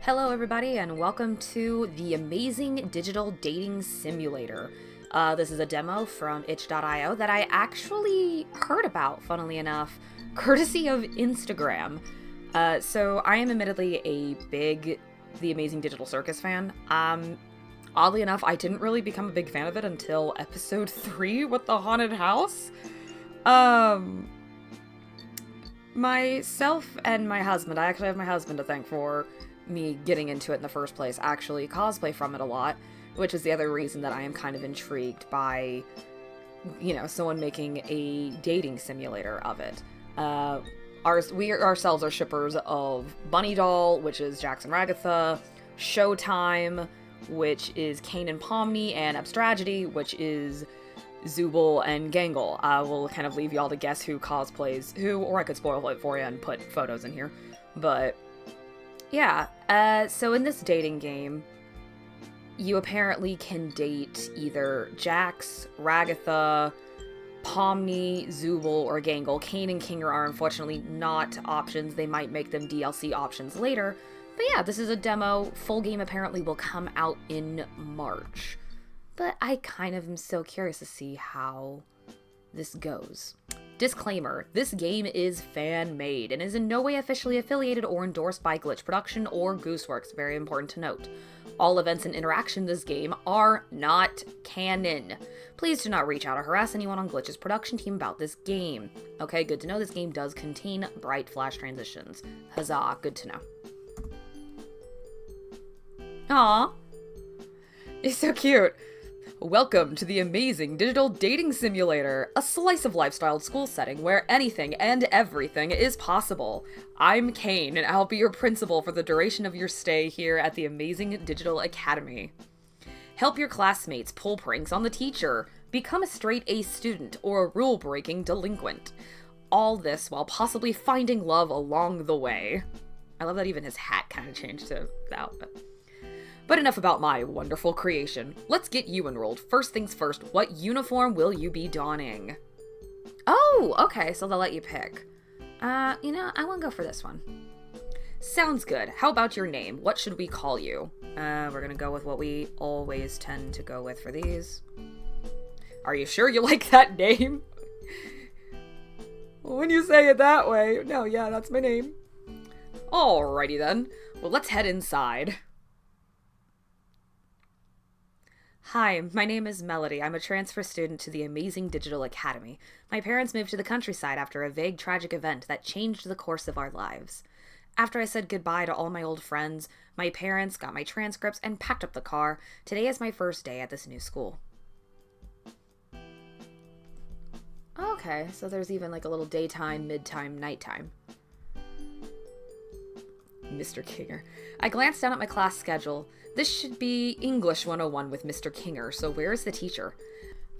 Hello everybody and welcome to the amazing digital dating simulator. This is a demo from itch.io that I actually heard about, funnily enough, courtesy of Instagram. So I am admittedly a big The Amazing Digital Circus fan. Oddly enough, I didn't really become a big fan of it until episode 3 with the haunted house. Myself and my husband, I actually have my husband to thank for me getting into it in the first place, actually cosplay from it a lot, which is the other reason that I am kind of intrigued by, someone making a dating simulator of it. We ourselves are shippers of Bunny Doll, which is Jax and Ragatha, Showtime, which is Kane and Pomni, and Abstragedy, which is Zooble and Gangle. I will kind of leave y'all to guess who cosplays who, or I could spoil it for you and put photos in here. But yeah, so in this dating game, you apparently can date either Jax, Ragatha, Pomni, Zooble, or Gangle. Kane and Kinger are unfortunately not options. They might make them DLC options later. But yeah, this is a demo. Full game apparently will come out in March. But I kind of am so curious to see how this goes. Disclaimer, this game is fan-made and is in no way officially affiliated or endorsed by Glitch Production or Gooseworx, very important to note. All events and interaction in this game are not canon. Please do not reach out or harass anyone on Glitch's production team about this game. Okay, good to know this game does contain bright flash transitions. Huzzah, good to know. Aww. It's so cute. Welcome to the amazing digital dating simulator, a slice of lifestyle school setting where anything and everything is possible. I'm Kane, and I'll be your principal for the duration of your stay here at the Amazing Digital Academy. Help your classmates pull pranks on the teacher, become a straight-A student, or a rule-breaking delinquent. All this while possibly finding love along the way. I love that even his hat kind of changed to the outfit. But enough about my wonderful creation. Let's get you enrolled. First things first, what uniform will you be donning? Oh, okay, so they'll let you pick. I want to go for this one. Sounds good. How about your name? What should we call you? We're gonna go with what we always tend to go with for these. Are you sure you like that name? When you say it that way. No, yeah, that's my name. Alrighty then. Well, let's head inside. Hi, my name is Melody. I'm a transfer student to the Amazing Digital Academy. My parents moved to the countryside after a vague tragic event that changed the course of our lives. After I said goodbye to all my old friends, my parents got my transcripts and packed up the car. Today is my first day at this new school. Okay, so there's even like a little daytime, midtime, nighttime. Mr. Kinger. I glanced down at my class schedule. This should be English 101 with Mr. Kinger, so where is the teacher?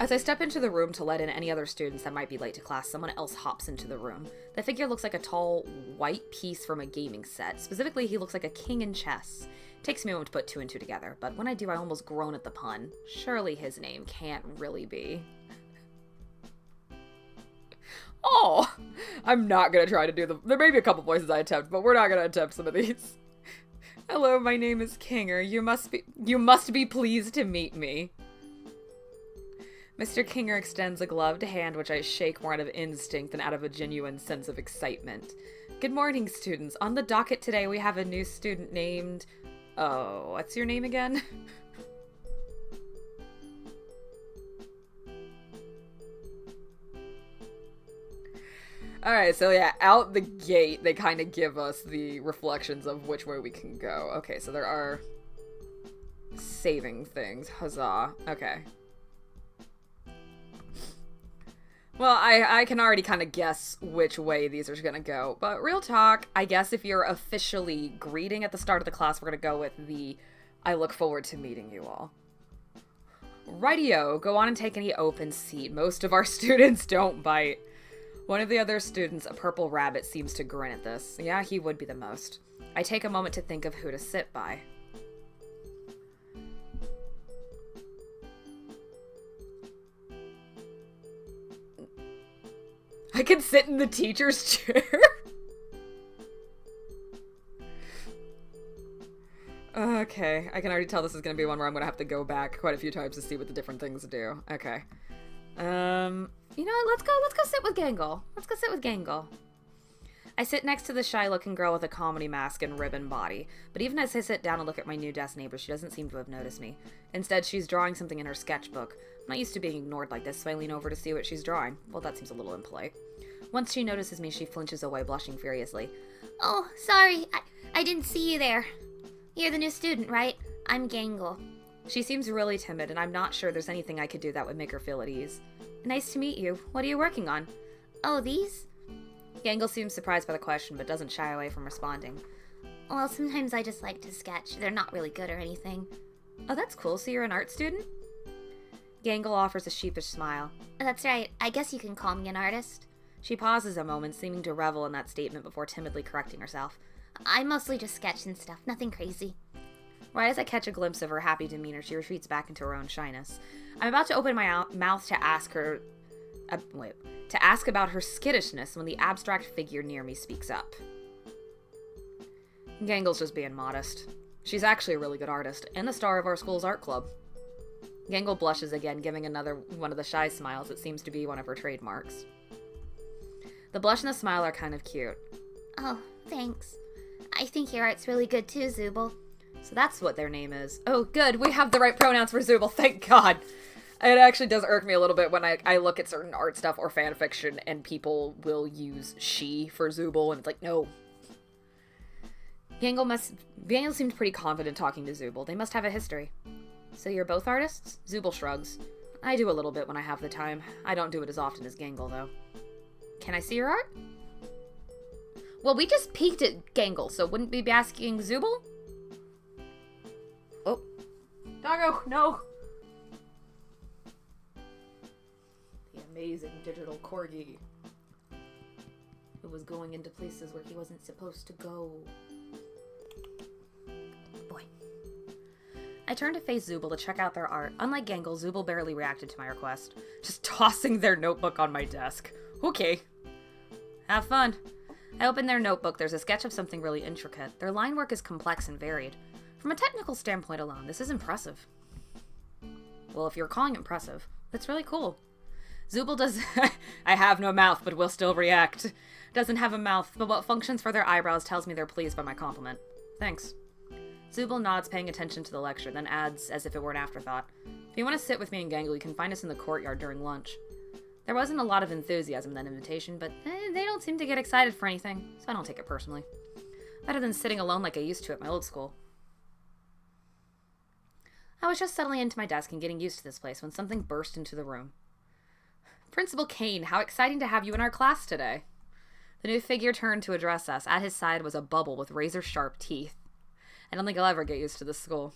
As I step into the room to let in any other students that might be late to class, someone else hops into the room. The figure looks like a tall, white piece from a gaming set. Specifically, he looks like a king in chess. Takes me a moment to put two and two together, but when I do, I almost groan at the pun. Surely his name can't really be. Oh! I'm not gonna try to do them. There may be a couple voices I attempt, but we're not gonna attempt some of these. Hello, my name is Kinger. You must be pleased to meet me. Mr. Kinger extends a gloved hand, which I shake more out of instinct than out of a genuine sense of excitement. Good morning, students. On the docket today, we have a new student named... Oh, what's your name again? Alright, so yeah, out the gate, they kind of give us the reflections of which way we can go. Okay, so there are saving things. Huzzah. Okay. Well, I can already kind of guess which way these are gonna go. But real talk, I guess if you're officially greeting at the start of the class, we're gonna go with the I look forward to meeting you all. Rightio, go on and take any open seat. Most of our students don't bite. One of the other students, a purple rabbit, seems to grin at this. Yeah, he would be the most. I take a moment to think of who to sit by. I can sit in the teacher's chair? Okay, I can already tell this is going to be one where I'm going to have to go back quite a few times to see what the different things do. Okay. You know what? Let's go sit with Gangle. Let's go sit with Gangle. I sit next to the shy-looking girl with a comedy mask and ribbon body, but even as I sit down and look at my new desk neighbor, she doesn't seem to have noticed me. Instead, she's drawing something in her sketchbook. I'm not used to being ignored like this, so I lean over to see what she's drawing. Well, that seems a little impolite. Once she notices me, she flinches away, blushing furiously. Oh, sorry. I didn't see you there. You're the new student, right? I'm Gangle. She seems really timid, and I'm not sure there's anything I could do that would make her feel at ease. Nice to meet you. What are you working on? Oh, these? Gangle seems surprised by the question, but doesn't shy away from responding. Well, sometimes I just like to sketch. They're not really good or anything. Oh, that's cool. So you're an art student? Gangle offers a sheepish smile. That's right. I guess you can call me an artist. She pauses a moment, seeming to revel in that statement before timidly correcting herself. I mostly just sketch and stuff. Nothing crazy. Right as I catch a glimpse of her happy demeanor, she retreats back into her own shyness. I'm about to open my mouth to ask her... to ask about her skittishness when the abstract figure near me speaks up. Gangle's just being modest. She's actually a really good artist, and the star of our school's art club. Gangle blushes again, giving another one of the shy smiles that seems to be one of her trademarks. The blush and the smile are kind of cute. Oh, thanks. I think your art's really good too, Zooble. So that's what their name is. Oh, good, we have the right pronouns for Zooble, thank God! It actually does irk me a little bit when I look at certain art stuff or fan fiction and people will use she for Zooble, and it's like, no. Gangle seemed pretty confident talking to Zooble. They must have a history. So you're both artists? Zooble shrugs. I do a little bit when I have the time. I don't do it as often as Gangle, though. Can I see your art? Well, we just peeked at Gangle, so wouldn't we be asking Zooble? Oh. Doggo, no! The amazing digital corgi who was going into places where he wasn't supposed to go. Boy. I turned to face Zooble to check out their art. Unlike Gangle, Zooble barely reacted to my request, just tossing their notebook on my desk. Okay. Have fun. I opened their notebook. There's a sketch of something really intricate. Their line work is complex and varied. From a technical standpoint alone, this is impressive. Well, if you're calling it impressive, that's really cool. Zooble does... I have no mouth, but will still react. Doesn't have a mouth, but what functions for their eyebrows tells me they're pleased by my compliment. Thanks. Zooble nods, paying attention to the lecture, then adds, as if it were an afterthought, if you want to sit with me and Gangle, you can find us in the courtyard during lunch. There wasn't a lot of enthusiasm in that invitation, but they don't seem to get excited for anything, so I don't take it personally. Better than sitting alone like I used to at my old school. I was just settling into my desk and getting used to this place when something burst into the room. Principal Kane, how exciting to have you in our class today. The new figure turned to address us. At his side was a bubble with razor-sharp teeth. I don't think I'll ever get used to this school.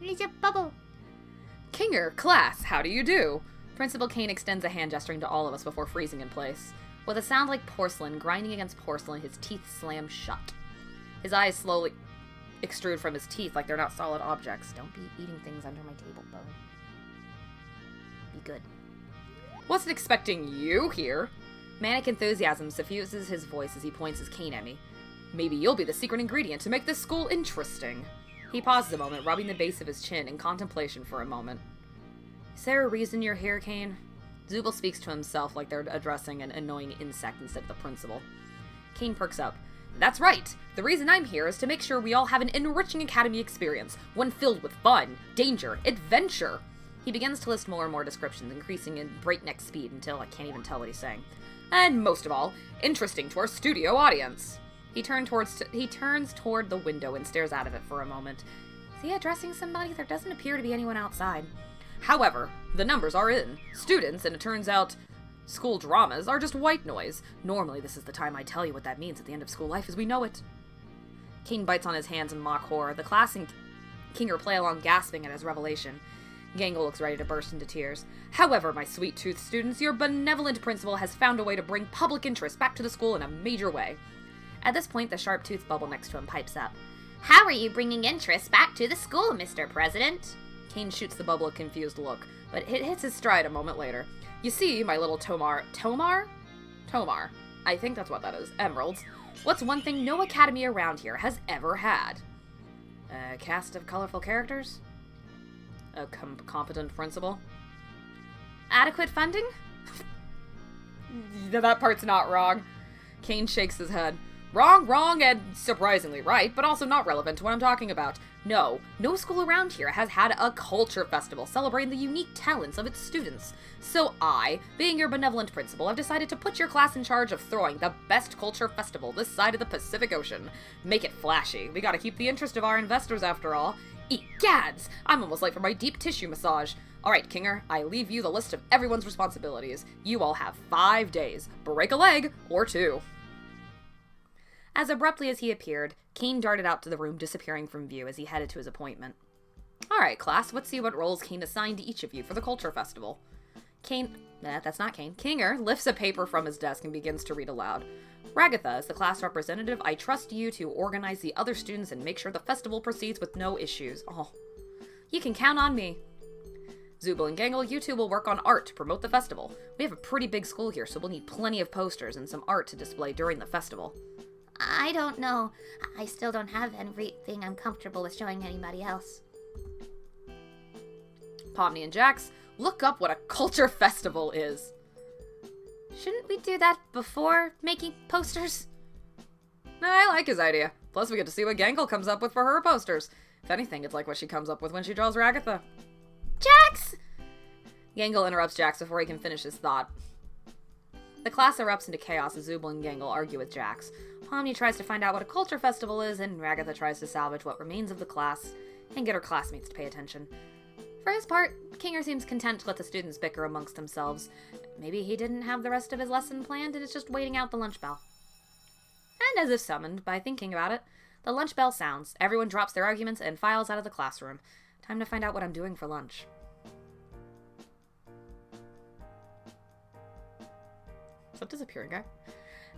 Here's your bubble. Kinger, class, how do you do? Principal Kane extends a hand, gesturing to all of us before freezing in place. With a sound like porcelain grinding against porcelain, his teeth slam shut. His eyes slowly extrude from his teeth like they're not solid objects. Don't be eating things under my table, Bo. Be good. Wasn't expecting you here. Manic enthusiasm suffuses his voice as he points his cane at me. Maybe you'll be the secret ingredient to make this school interesting. He pauses a moment, rubbing the base of his chin in contemplation for a moment. Is there a reason you're here, Kane? Zooble speaks to himself like they're addressing an annoying insect instead of the principal. Kane perks up. That's right! The reason I'm here is to make sure we all have an enriching academy experience, one filled with fun, danger, adventure. He begins to list more and more descriptions, increasing in breakneck speed until I can't even tell what he's saying. And most of all, interesting to our studio audience. He turns toward the window and stares out of it for a moment. Is he addressing somebody? There doesn't appear to be anyone outside. However, the numbers are in. Students, and it turns out school dramas, are just white noise. Normally, this is the time I tell you what that means at the end of school life as we know it. King bites on his hands in mock horror. The class and Kinger play along, gasping at his revelation. Gangle looks ready to burst into tears. However, my sweet-toothed students, your benevolent principal has found a way to bring public interest back to the school in a major way. At this point, the sharp-toothed bubble next to him pipes up. How are you bringing interest back to the school, Mr. President? Kane shoots the bubble a confused look, but it hits his stride a moment later. You see, my little Tomar, I think that's what that is, emeralds. What's one thing no academy around here has ever had? A cast of colorful characters? A competent principal? Adequate funding? That part's not wrong. Kane shakes his head. Wrong, and surprisingly right, but also not relevant to what I'm talking about. No school around here has had a culture festival celebrating the unique talents of its students. So I, being your benevolent principal, have decided to put your class in charge of throwing the best culture festival this side of the Pacific Ocean. Make it flashy. We gotta keep the interest of our investors after all. Egads! I'm almost late for my deep tissue massage. Alright, Kinger, I leave you the list of everyone's responsibilities. You all have 5 days. Break a leg, or 2. As abruptly as he appeared, Kane darted out to the room, disappearing from view as he headed to his appointment. Alright, class, let's see what roles Kane assigned to each of you for the Culture Festival. That's not Kane. Kinger lifts a paper from his desk and begins to read aloud. Ragatha, as the class representative, I trust you to organize the other students and make sure the festival proceeds with no issues. Oh, you can count on me. Zubul and Gangle, you two will work on art to promote the festival. We have a pretty big school here, so we'll need plenty of posters and some art to display during the festival. I don't know. I still don't have everything I'm comfortable with showing anybody else. Pomni and Jax, look up what a culture festival is. Shouldn't we do that before making posters? I like his idea. Plus we get to see what Gangle comes up with for her posters. If anything, it's like what she comes up with when she draws Ragatha. Jax! Gangle interrupts Jax before he can finish his thought. The class erupts into chaos as Zubul and Gangle argue with Jax. Pomni tries to find out what a culture festival is, and Ragatha tries to salvage what remains of the class and get her classmates to pay attention. For his part, Kinger seems content to let the students bicker amongst themselves. Maybe he didn't have the rest of his lesson planned and is just waiting out the lunch bell. And as if summoned by thinking about it, the lunch bell sounds, everyone drops their arguments and files out of the classroom. Time to find out what I'm doing for lunch. Is that disappearing guy?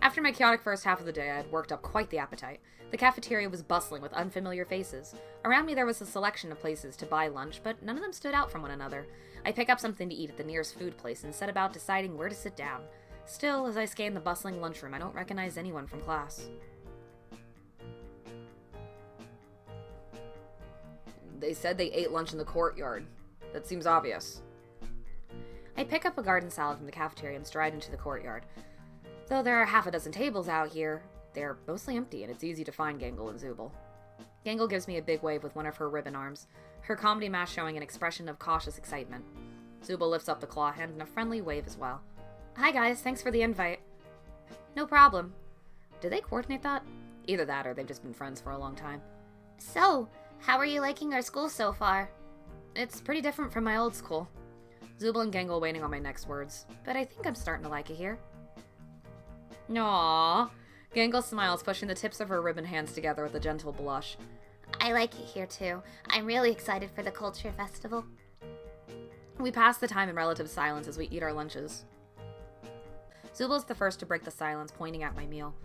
After my chaotic first half of the day, I had worked up quite the appetite. The cafeteria was bustling with unfamiliar faces. Around me there was a selection of places to buy lunch, but none of them stood out from one another. I pick up something to eat at the nearest food place and set about deciding where to sit down. Still, as I scan the bustling lunchroom, I don't recognize anyone from class. They said they ate lunch in the courtyard. That seems obvious. I pick up a garden salad from the cafeteria and stride into the courtyard. Though there are half a dozen tables out here, they're mostly empty and it's easy to find Gangle and Zubul. Gangle gives me a big wave with one of her ribbon arms, her comedy mask showing an expression of cautious excitement. Zubul lifts up the claw hand in a friendly wave as well. Hi guys, thanks for the invite. No problem. Did they coordinate that? Either that or they've just been friends for a long time. So, how are you liking our school so far? It's pretty different from my old school. Zubul and Gangle waiting on my next words, but I think I'm starting to like it here. Aww. Gangle smiles, pushing the tips of her ribbon hands together with a gentle blush. I like it here too. I'm really excited for the Culture Festival. We pass the time in relative silence as we eat our lunches. Zubul's the first to break the silence, pointing at my meal.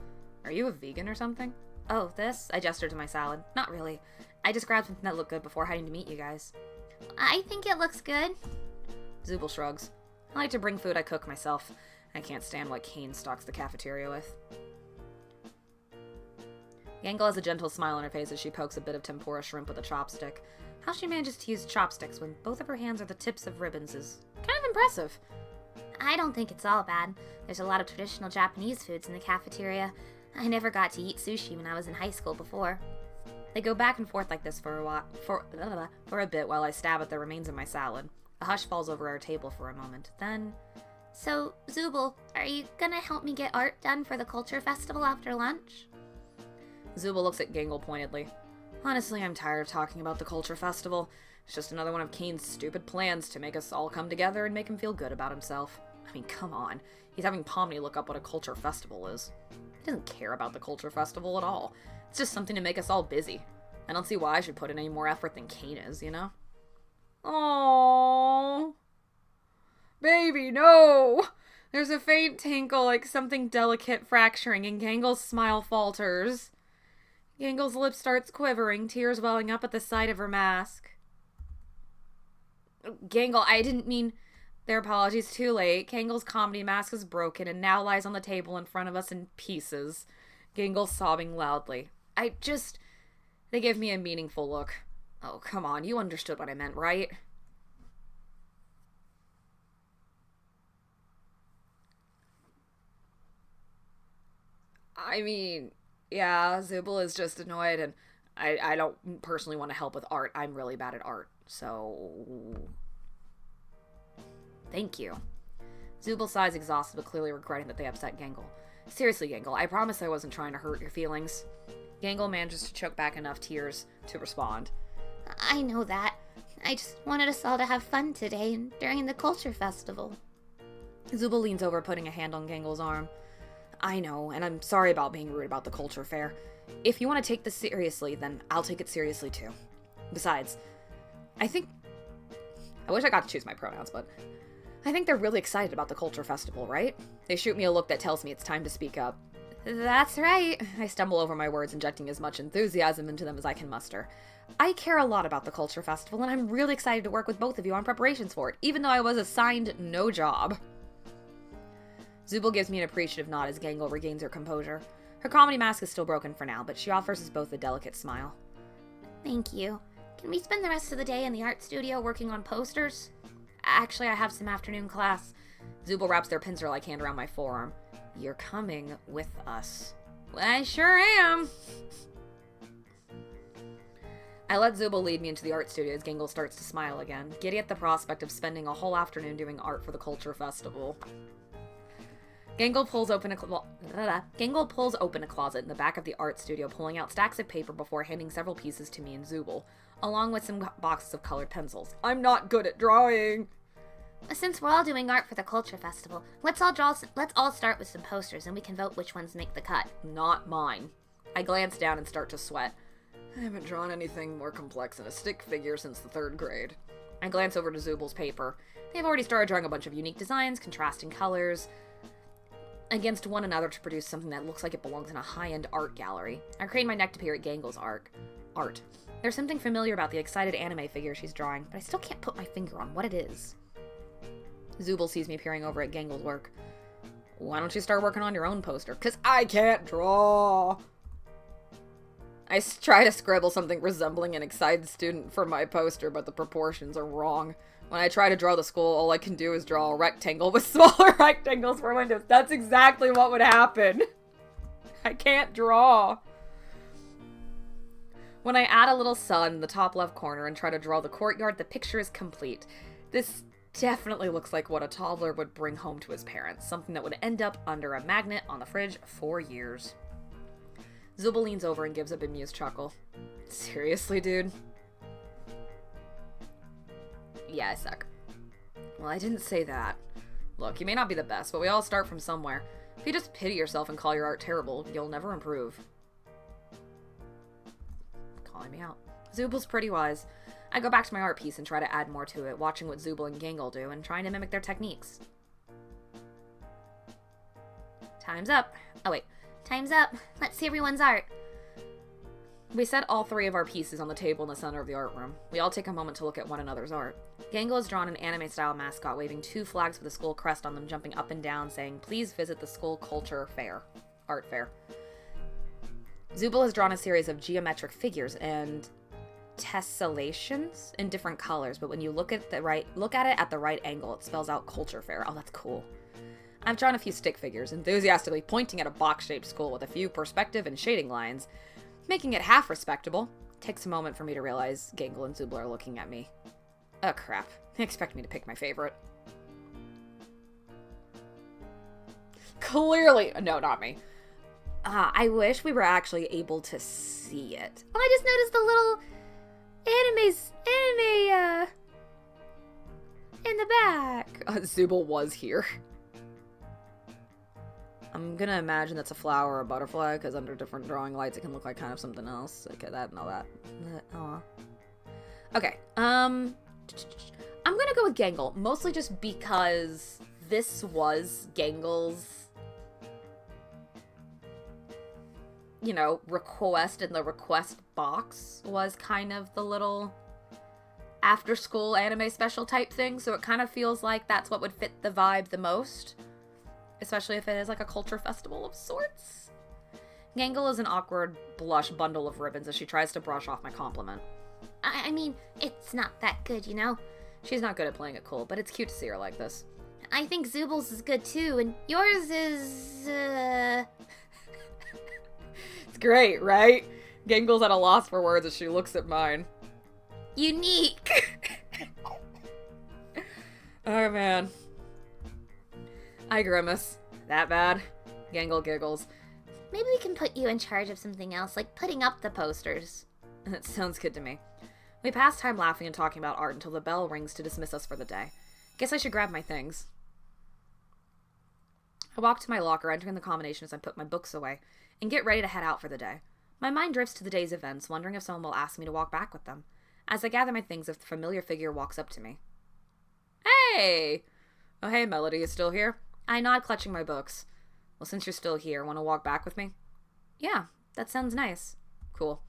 Are you a vegan or something? Oh, this? I gestured to my salad. Not really. I just grabbed something that looked good before heading to meet you guys. I think it looks good. Zubul shrugs. I like to bring food I cook myself. I can't stand what Kane stocks the cafeteria with. Gangle has a gentle smile on her face as she pokes a bit of tempura shrimp with a chopstick. How she manages to use chopsticks when both of her hands are the tips of ribbons is kind of impressive. I don't think it's all bad. There's a lot of traditional Japanese foods in the cafeteria. I never got to eat sushi when I was in high school before. They go back and forth like this for a bit while I stab at the remains of my salad. A hush falls over our table for a moment. Then... So, Zubul, are you gonna help me get art done for the Culture Festival after lunch? Zubul looks at Gangle pointedly. Honestly, I'm tired of talking about the Culture Festival. It's just another one of Kane's stupid plans to make us all come together and make him feel good about himself. I mean, come on. He's having Pomni look up what a Culture Festival is. He doesn't care about the Culture Festival at all. It's just something to make us all busy. I don't see why I should put in any more effort than Kane is, you know? Aww. Baby, no! There's a faint tinkle like something delicate fracturing and Gangle's smile falters. Gangle's lip starts quivering, tears welling up at the sight of her mask. Gangle, I didn't mean... Their apologies too late. Gangle's comedy mask is broken and now lies on the table in front of us in pieces. Gangle sobbing loudly. They give me a meaningful look. Oh, come on, you understood what I meant, right? I mean, yeah, Zubul is just annoyed, and I don't personally want to help with art. I'm really bad at art, so... Thank you. Zubul sighs exhausted, but clearly regretting that they upset Gangle. Seriously, Gangle, I promise I wasn't trying to hurt your feelings. Gangle manages to choke back enough tears to respond. I know that. I just wanted us all to have fun today and during the culture festival. Zubul leans over, putting a hand on Gangle's arm. I know, and I'm sorry about being rude about the culture fair. If you want to take this seriously, then I'll take it seriously too. Besides, I wish I got to choose my pronouns, but I think they're really excited about the culture festival, right? They shoot me a look that tells me it's time to speak up. That's right. I stumble over my words, injecting as much enthusiasm into them as I can muster. I care a lot about the culture festival, and I'm really excited to work with both of you on preparations for it, even though I was assigned no job. Zubul gives me an appreciative nod as Gangle regains her composure. Her comedy mask is still broken for now, but she offers us both a delicate smile. Thank you. Can we spend the rest of the day in the art studio working on posters? Actually, I have some afternoon class. Zubul wraps their pincer-like hand around my forearm. You're coming with us. I sure am. I let Zubul lead me into the art studio as Gangle starts to smile again, giddy at the prospect of spending a whole afternoon doing art for the culture festival. Gangle pulls open a closet in the back of the art studio, pulling out stacks of paper before handing several pieces to me and Zubul, along with some boxes of colored pencils. I'm not good at drawing! Since we're all doing art for the culture festival, let's all start with some posters and we can vote which ones make the cut. Not mine. I glance down and start to sweat. I haven't drawn anything more complex than a stick figure since the 3rd grade. I glance over to Zubul's paper. They've already started drawing a bunch of unique designs, contrasting colors against one another to produce something that looks like it belongs in a high-end art gallery. I crane my neck to peer at Gangle's art. There's something familiar about the excited anime figure she's drawing, but I still can't put my finger on what it is. Zubul sees me peering over at Gangle's work. Why don't you start working on your own poster? 'Cause I can't draw! I try to scribble something resembling an excited student for my poster, but the proportions are wrong. When I try to draw the school, all I can do is draw a rectangle with smaller rectangles for windows. That's exactly what would happen. I can't draw. When I add a little sun in the top left corner and try to draw the courtyard, the picture is complete. This definitely looks like what a toddler would bring home to his parents, something that would end up under a magnet on the fridge for years. Zubul leans over and gives a bemused chuckle. Seriously, dude? Yeah, I suck. Well, I didn't say that. Look, you may not be the best, but we all start from somewhere. If you just pity yourself and call your art terrible, you'll never improve. Calling me out. Zubul's pretty wise. I go back to my art piece and try to add more to it, watching what Zubul and Gangle do and trying to mimic their techniques. Time's up. Oh, wait. Time's up. Let's see everyone's art. We set all 3 of our pieces on the table in the center of the art room. We all take a moment to look at one another's art. Gangle has drawn an anime-style mascot waving 2 flags with a skull crest on them, jumping up and down, saying, "Please visit the school culture fair." Art fair. Zubul has drawn a series of geometric figures and tessellations in different colors, but when you look at it at the right angle, it spells out culture fair. Oh, that's cool. I've drawn a few stick figures, enthusiastically pointing at a box-shaped skull with a few perspective and shading lines, making it half respectable. It takes a moment for me to realize Gangle and Zubul are looking at me. Oh crap, they expect me to pick my favorite. Clearly, no, not me. I wish we were actually able to see it. Oh, I just noticed the little anime, in the back. Zubul was here. I'm gonna imagine that's a flower or a butterfly, because under different drawing lights it can look like kind of something else. Okay, that and all that. Okay, I'm gonna go with Gangle, mostly just because this was Gangle's, you know, request, and the request box was kind of the little after-school anime special type thing, so it kind of feels like that's what would fit the vibe the most. Especially if it is like a culture festival of sorts. Gangle is an awkward blush bundle of ribbons as she tries to brush off my compliment. I mean, it's not that good, you know? She's not good at playing it cool, but it's cute to see her like this. I think Zubal's is good too, and yours is, It's great, right? Gangle's at a loss for words as she looks at mine. unique. Oh, man. I grimace. That bad? Gangle giggles. Maybe we can put you in charge of something else, like putting up the posters. That sounds good to me. We pass time laughing and talking about art until the bell rings to dismiss us for the day. Guess I should grab my things. I walk to my locker, entering the combination as I put my books away, and get ready to head out for the day. My mind drifts to the day's events, wondering if someone will ask me to walk back with them. As I gather my things, a familiar figure walks up to me. Hey! Oh, hey, Melody, you still here? I nod, clutching my books. Well, since you're still here, want to walk back with me? Yeah, that sounds nice. Cool.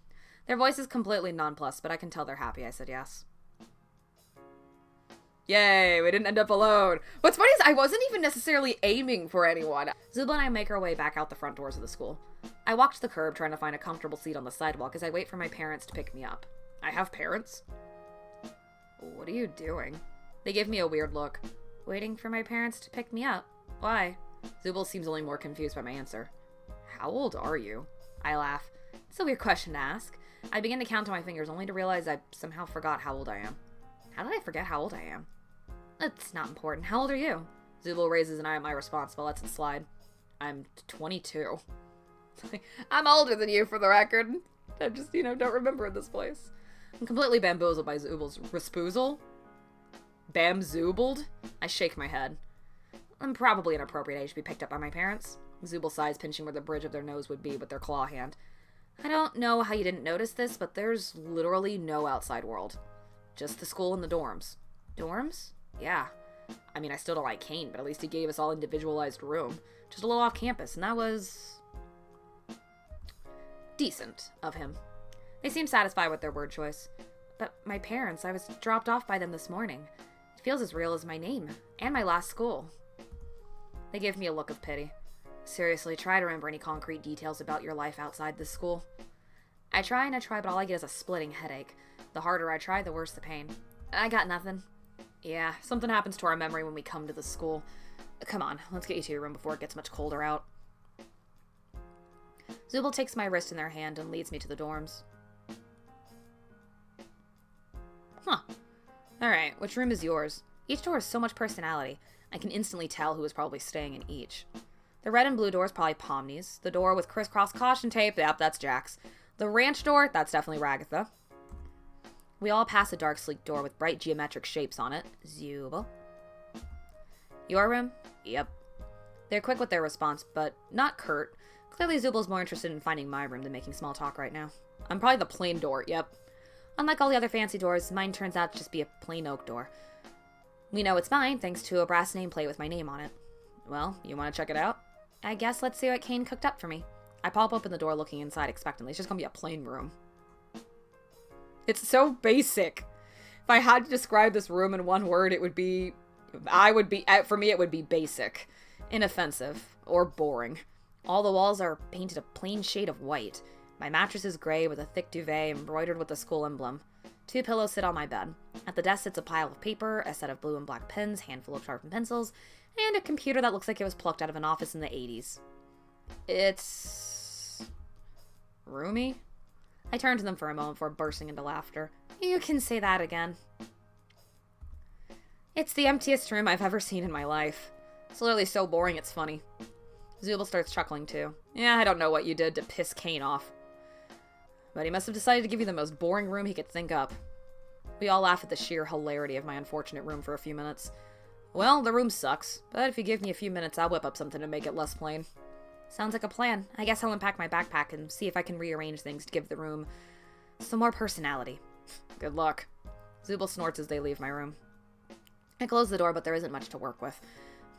Their voice is completely nonplussed, but I can tell they're happy I said yes. Yay, we didn't end up alone. What's funny is I wasn't even necessarily aiming for anyone. Zuba and I make our way back out the front doors of the school. I walk to the curb, trying to find a comfortable seat on the sidewalk as I wait for my parents to pick me up. I have parents? What are you doing? They give me a weird look. Waiting for my parents to pick me up? Why? Zubal seems only more confused by my answer. How old are you? I laugh. It's a weird question to ask. I begin to count on my fingers only to realize I somehow forgot how old I am. How did I forget how old I am? It's not important. How old are you? Zubal raises an eye at my response but lets it slide. I'm 22. I'm older than you, for the record. I just, don't remember this place. I'm completely bamboozled by Zubal's respoozle. Bamzoobled? I shake my head. I'm probably an appropriate age to be picked up by my parents. Zubal sighs, pinching where the bridge of their nose would be with their claw hand. I don't know how you didn't notice this, but there's literally no outside world. Just the school and the dorms. Dorms? Yeah. I mean, I still don't like Kane, but at least he gave us all individualized room. Just a little off campus, and that was decent of him. They seem satisfied with their word choice. But my parents, I was dropped off by them this morning. It feels as real as my name, and my last school. They give me a look of pity. Seriously, try to remember any concrete details about your life outside this school. I try and I try, but all I get is a splitting headache. The harder I try, the worse the pain. I got nothing. Yeah, something happens to our memory when we come to the school. Come on, let's get you to your room before it gets much colder out. Zubal takes my wrist in their hand and leads me to the dorms. Huh. Alright, which room is yours? Each door has so much personality. I can instantly tell who is probably staying in each. The red and blue door is probably Pomni's. The door with crisscross caution tape, yep, that's Jack's. The ranch door, that's definitely Ragatha. We all pass a dark, sleek door with bright geometric shapes on it. Zubal. Your room? Yep. They're quick with their response, but not curt. Clearly Zubal's more interested in finding my room than making small talk right now. I'm probably the plain door, yep. Unlike all the other fancy doors, mine turns out to just be a plain oak door. We know it's mine, thanks to a brass nameplate with my name on it. Well, you want to check it out? I guess let's see what Kane cooked up for me. I pop open the door looking inside expectantly. It's just gonna be a plain room. It's so basic. If I had to describe this room in one word, it would be... for me, it would be basic. Inoffensive. Or boring. All the walls are painted a plain shade of white. My mattress is gray with a thick duvet embroidered with the school emblem. 2 pillows sit on my bed. At the desk sits a pile of paper, a set of blue and black pens, handful of sharpened pencils, and a computer that looks like it was plucked out of an office in the 80s. It's... roomy? I turn to them for a moment before bursting into laughter. You can say that again. It's the emptiest room I've ever seen in my life. It's literally so boring it's funny. Zubal starts chuckling too. Yeah, I don't know what you did to piss Kane off. But he must have decided to give you the most boring room he could think up. We all laugh at the sheer hilarity of my unfortunate room for a few minutes. Well, the room sucks, but if you give me a few minutes, I'll whip up something to make it less plain. Sounds like a plan. I guess I'll unpack my backpack and see if I can rearrange things to give the room some more personality. Good luck. Zubal snorts as they leave my room. I close the door, but there isn't much to work with.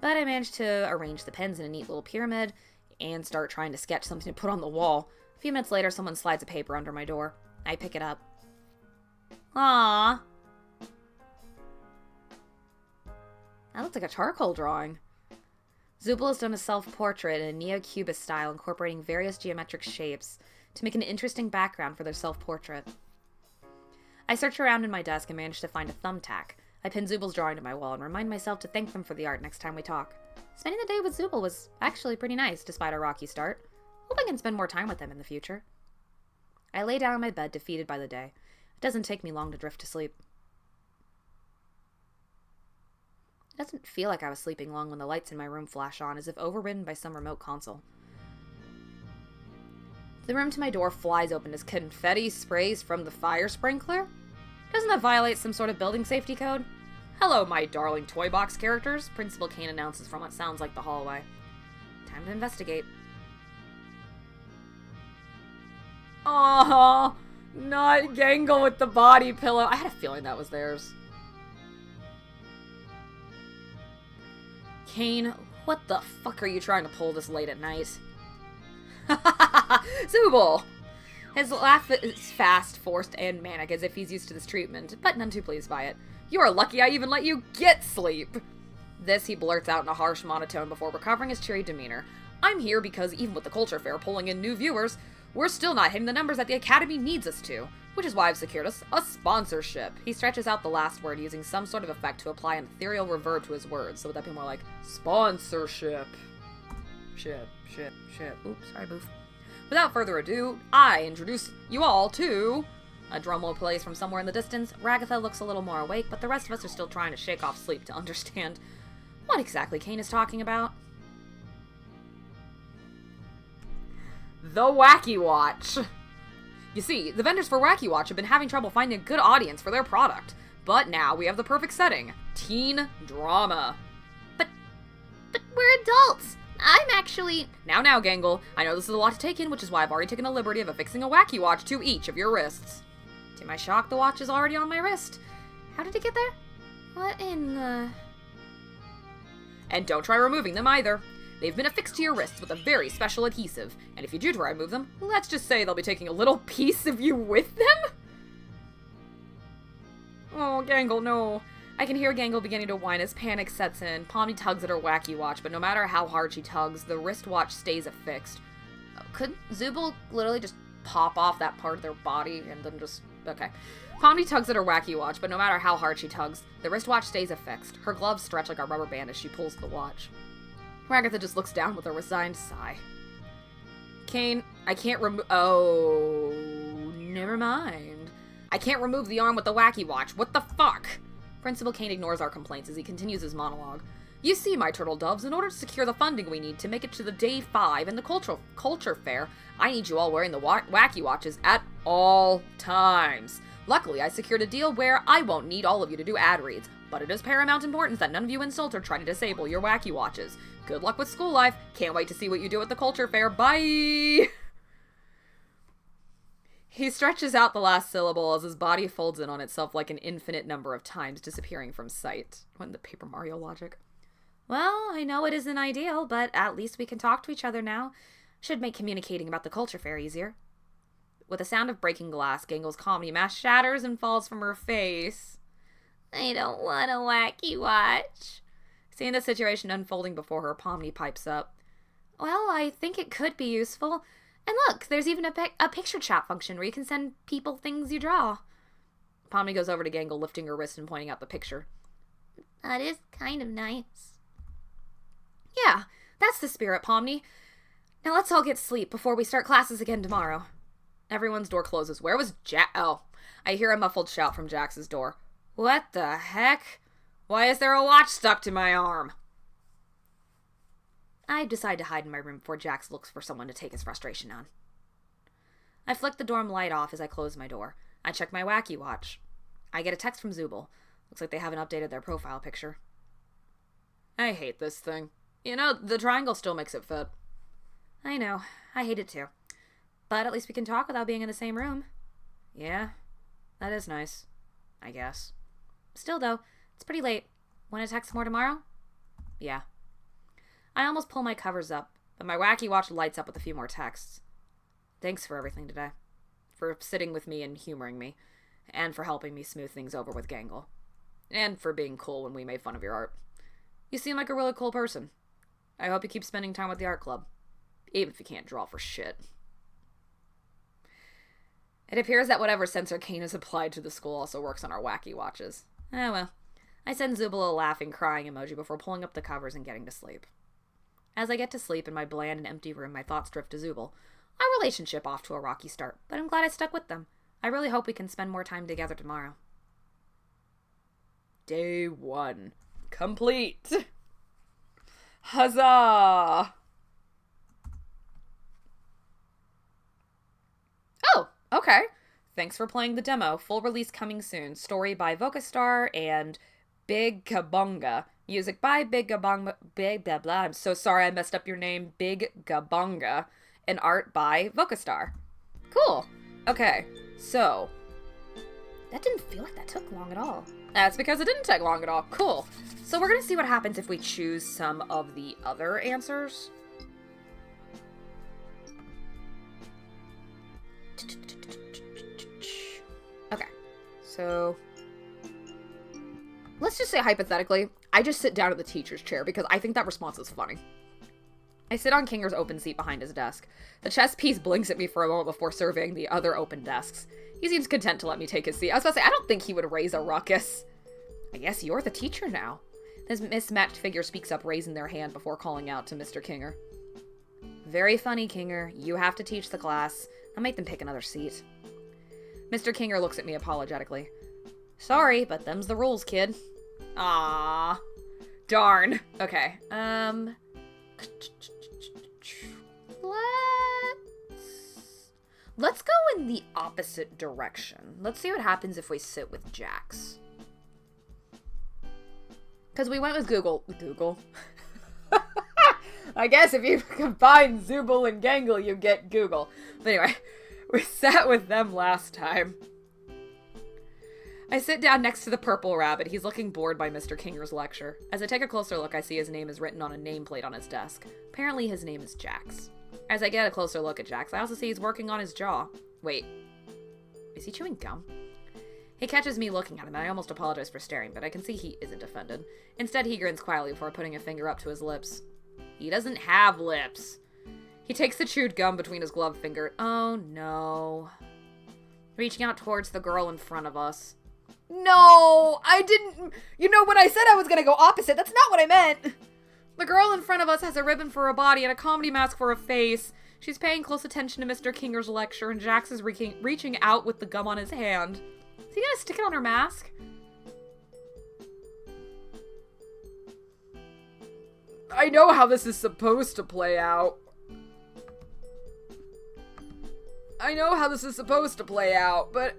But I managed to arrange the pens in a neat little pyramid and start trying to sketch something to put on the wall. A few minutes later, someone slides a paper under my door. I pick it up. Aww. That looks like a charcoal drawing. Zubul has done a self-portrait in a neo-cubist style incorporating various geometric shapes to make an interesting background for their self-portrait. I search around in my desk and manage to find a thumbtack. I pin Zubul's drawing to my wall and remind myself to thank them for the art next time we talk. Spending the day with Zubul was actually pretty nice, despite our rocky start. Hope I can spend more time with him in the future. I lay down on my bed, defeated by the day. It doesn't take me long to drift to sleep. It doesn't feel like I was sleeping long when the lights in my room flash on, as if overridden by some remote console. The room to my door flies open as confetti sprays from the fire sprinkler. Doesn't that violate some sort of building safety code? Hello, my darling toy box characters, Principal Kane announces from what sounds like the hallway. Time to investigate. Aww, not Gangle with the body pillow. I had a feeling that was theirs. Kane, what the fuck are you trying to pull this late at night? Zubul! His laugh is fast, forced, and manic, as if he's used to this treatment, but none too pleased by it. You are lucky I even let you get sleep! This he blurts out in a harsh monotone before recovering his cheery demeanor. I'm here because even with the culture fair pulling in new viewers, we're still not hitting the numbers that the Academy needs us to, which is why I've secured us a sponsorship. He stretches out the last word using some sort of effect to apply an ethereal reverb to his words, so would that be more like, sponsorship. Ship. Oops, sorry, boof. Without further ado, I introduce you all to... A drum roll plays from somewhere in the distance. Ragatha looks a little more awake, but the rest of us are still trying to shake off sleep to understand what exactly Kane is talking about. The Wacky Watch. You see, the vendors for Wacky Watch have been having trouble finding a good audience for their product, but now we have the perfect setting. Teen drama. But we're adults! I'm actually... Now, Gangle. I know this is a lot to take in, which is why I've already taken the liberty of affixing a Wacky Watch to each of your wrists. To my shock, the watch is already on my wrist. How did it get there? What in the... And don't try removing them either. They've been affixed to your wrists with a very special adhesive, and if you do try to remove them, let's just say they'll be taking a little piece of you with them? Oh, Gangle, no. I can hear Gangle beginning to whine as panic sets in. Pomni tugs at her Wacky Watch, but no matter how hard she tugs, the wristwatch stays affixed. Could Zubul literally just pop off that part of their body and then just... Okay. Pomni tugs at her Wacky Watch, but no matter how hard she tugs, the wristwatch stays affixed. Her gloves stretch like a rubber band as she pulls the watch. Ragatha just looks down with a resigned sigh. Kane, I can't remove... Oh, never mind. I can't remove the arm with the Wacky Watch. What the fuck? Principal Kane ignores our complaints as he continues his monologue. You see, my turtle doves, in order to secure the funding we need to make it to the Day 5 and the culture fair, I need you all wearing the Wacky Watches at all times. Luckily, I secured a deal where I won't need all of you to do ad reads, but it is paramount importance that none of you insult or try to disable your Wacky Watches. Good luck with school life. Can't wait to see what you do at the culture fair. Bye! He stretches out the last syllable as his body folds in on itself like an infinite number of times, disappearing from sight. When the Paper Mario logic. Well, I know it isn't ideal, but at least we can talk to each other now. Should make communicating about the culture fair easier. With a sound of breaking glass, Gangle's comedy mask shatters and falls from her face. I don't want a Wacky Watch. Seeing the situation unfolding before her, Pomni pipes up. Well, I think it could be useful. And look, there's even a picture chat function where you can send people things you draw. Pomni goes over to Gangle, lifting her wrist and pointing out the picture. That is kind of nice. Yeah, that's the spirit, Pomni. Now let's all get sleep before we start classes again tomorrow. Everyone's door closes. Where was Jack? Oh, I hear a muffled shout from Jax's door. What the heck? Why is there a watch stuck to my arm? I decide to hide in my room before Jax looks for someone to take his frustration on. I flick the dorm light off as I close my door. I check my Wacky Watch. I get a text from Zubul. Looks like they haven't updated their profile picture. I hate this thing. You know, the triangle still makes it fit. I know. I hate it too. But at least we can talk without being in the same room. Yeah, that is nice. I guess. Still, though, it's pretty late. Want to text more tomorrow? Yeah. I almost pull my covers up, but my Wacky Watch lights up with a few more texts. Thanks for everything today. For sitting with me and humoring me. And for helping me smooth things over with Gangle. And for being cool when we made fun of your art. You seem like a really cool person. I hope you keep spending time with the art club. Even if you can't draw for shit. It appears that whatever censor Kane has applied to the school also works on our wacky watches. Eh, well. I send Zubal a laughing, crying emoji before pulling up the covers and getting to sleep. As I get to sleep in my bland and empty room, my thoughts drift to Zubal. Our relationship off to a rocky start, but I'm glad I stuck with them. I really hope we can spend more time together tomorrow. Day 1. Complete! Huzzah! Oh, okay. Thanks for playing the demo. Full release coming soon. Story by Vocastar and Big Kabonga. Music by Big Gabonga. Big blah blah. I'm so sorry I messed up your name. Big Gabonga. And art by Vocastar. Cool. Okay, so that didn't feel like that took long at all. That's because it didn't take long at all. Cool. So we're gonna see what happens if we choose some of the other answers. Okay, so let's just say hypothetically, I just sit down at the teacher's chair because I think that response is funny. I sit on Kinger's open seat behind his desk. The chess piece blinks at me for a moment before surveying the other open desks. He seems content to let me take his seat. I was about to say, I don't think he would raise a ruckus. I guess you're the teacher now. This mismatched figure speaks up, raising their hand before calling out to Mr. Kinger. Very funny, Kinger. You have to teach the class. I'll make them pick another seat. Mr. Kinger looks at me apologetically. Sorry, but them's the rules, kid. Ah, darn. Okay, Let's go in the opposite direction. Let's see what happens if we sit with Jax. Because we went with Google. I guess if you combine Zubal and Gangle, you get Google. But anyway, we sat with them last time. I sit down next to the purple rabbit. He's looking bored by Mr. Kinger's lecture. As I take a closer look, I see his name is written on a nameplate on his desk. Apparently his name is Jax. As I get a closer look at Jax, I also see he's working on his jaw. Wait, is he chewing gum? He catches me looking at him, and I almost apologize for staring, but I can see he isn't offended. Instead, he grins quietly before putting a finger up to his lips. He doesn't have lips. He takes the chewed gum between his gloved finger. Oh, no. Reaching out towards the girl in front of us. No, I didn't. You know, when I said I was going to go opposite, that's not what I meant. The girl in front of us has a ribbon for a body and a comedy mask for a face. She's paying close attention to Mr. Kinger's lecture, and Jax is reaching out with the gum on his hand. Is he going to stick it on her mask? I know how this is supposed to play out. But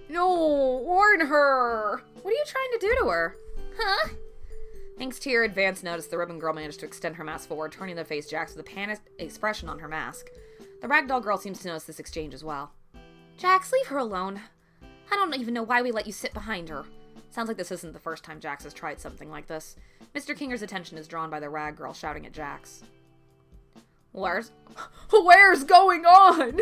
No, warn her! What are you trying to do to her? Huh? Thanks to your advance notice, the ribbon girl managed to extend her mask forward, turning to face Jax with a panicked expression on her mask. The ragdoll girl seems to notice this exchange as well. Jax, leave her alone. I don't even know why we let you sit behind her. Sounds like this isn't the first time Jax has tried something like this. Mr. Kinger's attention is drawn by the rag girl shouting at Jax. Where's going on?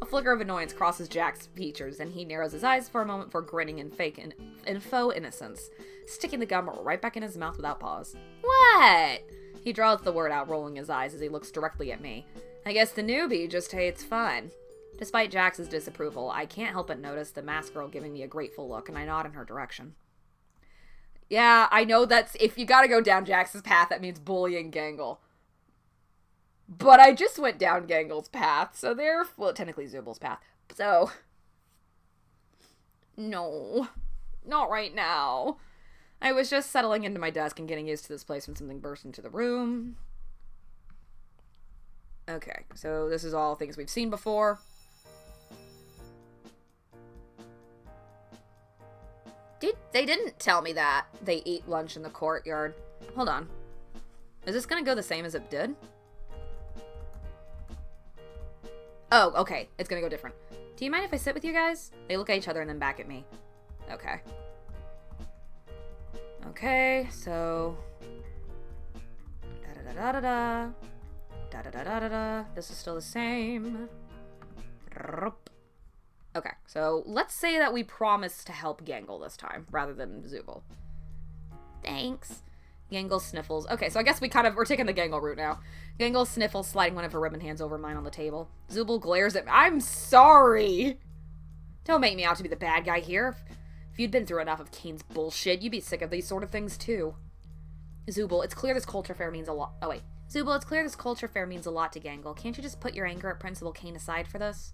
A flicker of annoyance crosses Jack's features, and he narrows his eyes for a moment before grinning in faux innocence, sticking the gum right back in his mouth without pause. What? He draws the word out, rolling his eyes as he looks directly at me. I guess the newbie just hates fun. Despite Jax's disapproval, I can't help but notice the mask girl giving me a grateful look, and I nod in her direction. Yeah, I know that's, if you gotta go down Jax's path, that means bullying Gangle. But I just went down Gangle's path, so technically Zubal's path. So, no, not right now. I was just settling into my desk and getting used to this place when something burst into the room. Okay, so this is all things we've seen before. They didn't tell me that they ate lunch in the courtyard. Hold on. Is this gonna go the same as it did? Oh, okay. It's gonna go different. Do you mind if I sit with you guys? They look at each other and then back at me. Okay. Okay, so... Da-da-da-da-da-da. Da-da-da-da-da-da. This is still the same. Okay, so let's say that we promise to help Gangle this time, rather than Zubal. Thanks. Gangle sniffles. Okay, so I guess we're taking the Gangle route now. Gangle sniffles, sliding one of her ribbon hands over mine on the table. Zubul glares at me. I'm sorry! Don't make me out to be the bad guy here. If you'd been through enough of Kane's bullshit, you'd be sick of these sort of things too. Zubul, it's clear this culture fair means a lot. Oh, wait. Zubul, it's clear this culture fair means a lot to Gangle. Can't you just put your anger at Principal Kane aside for this?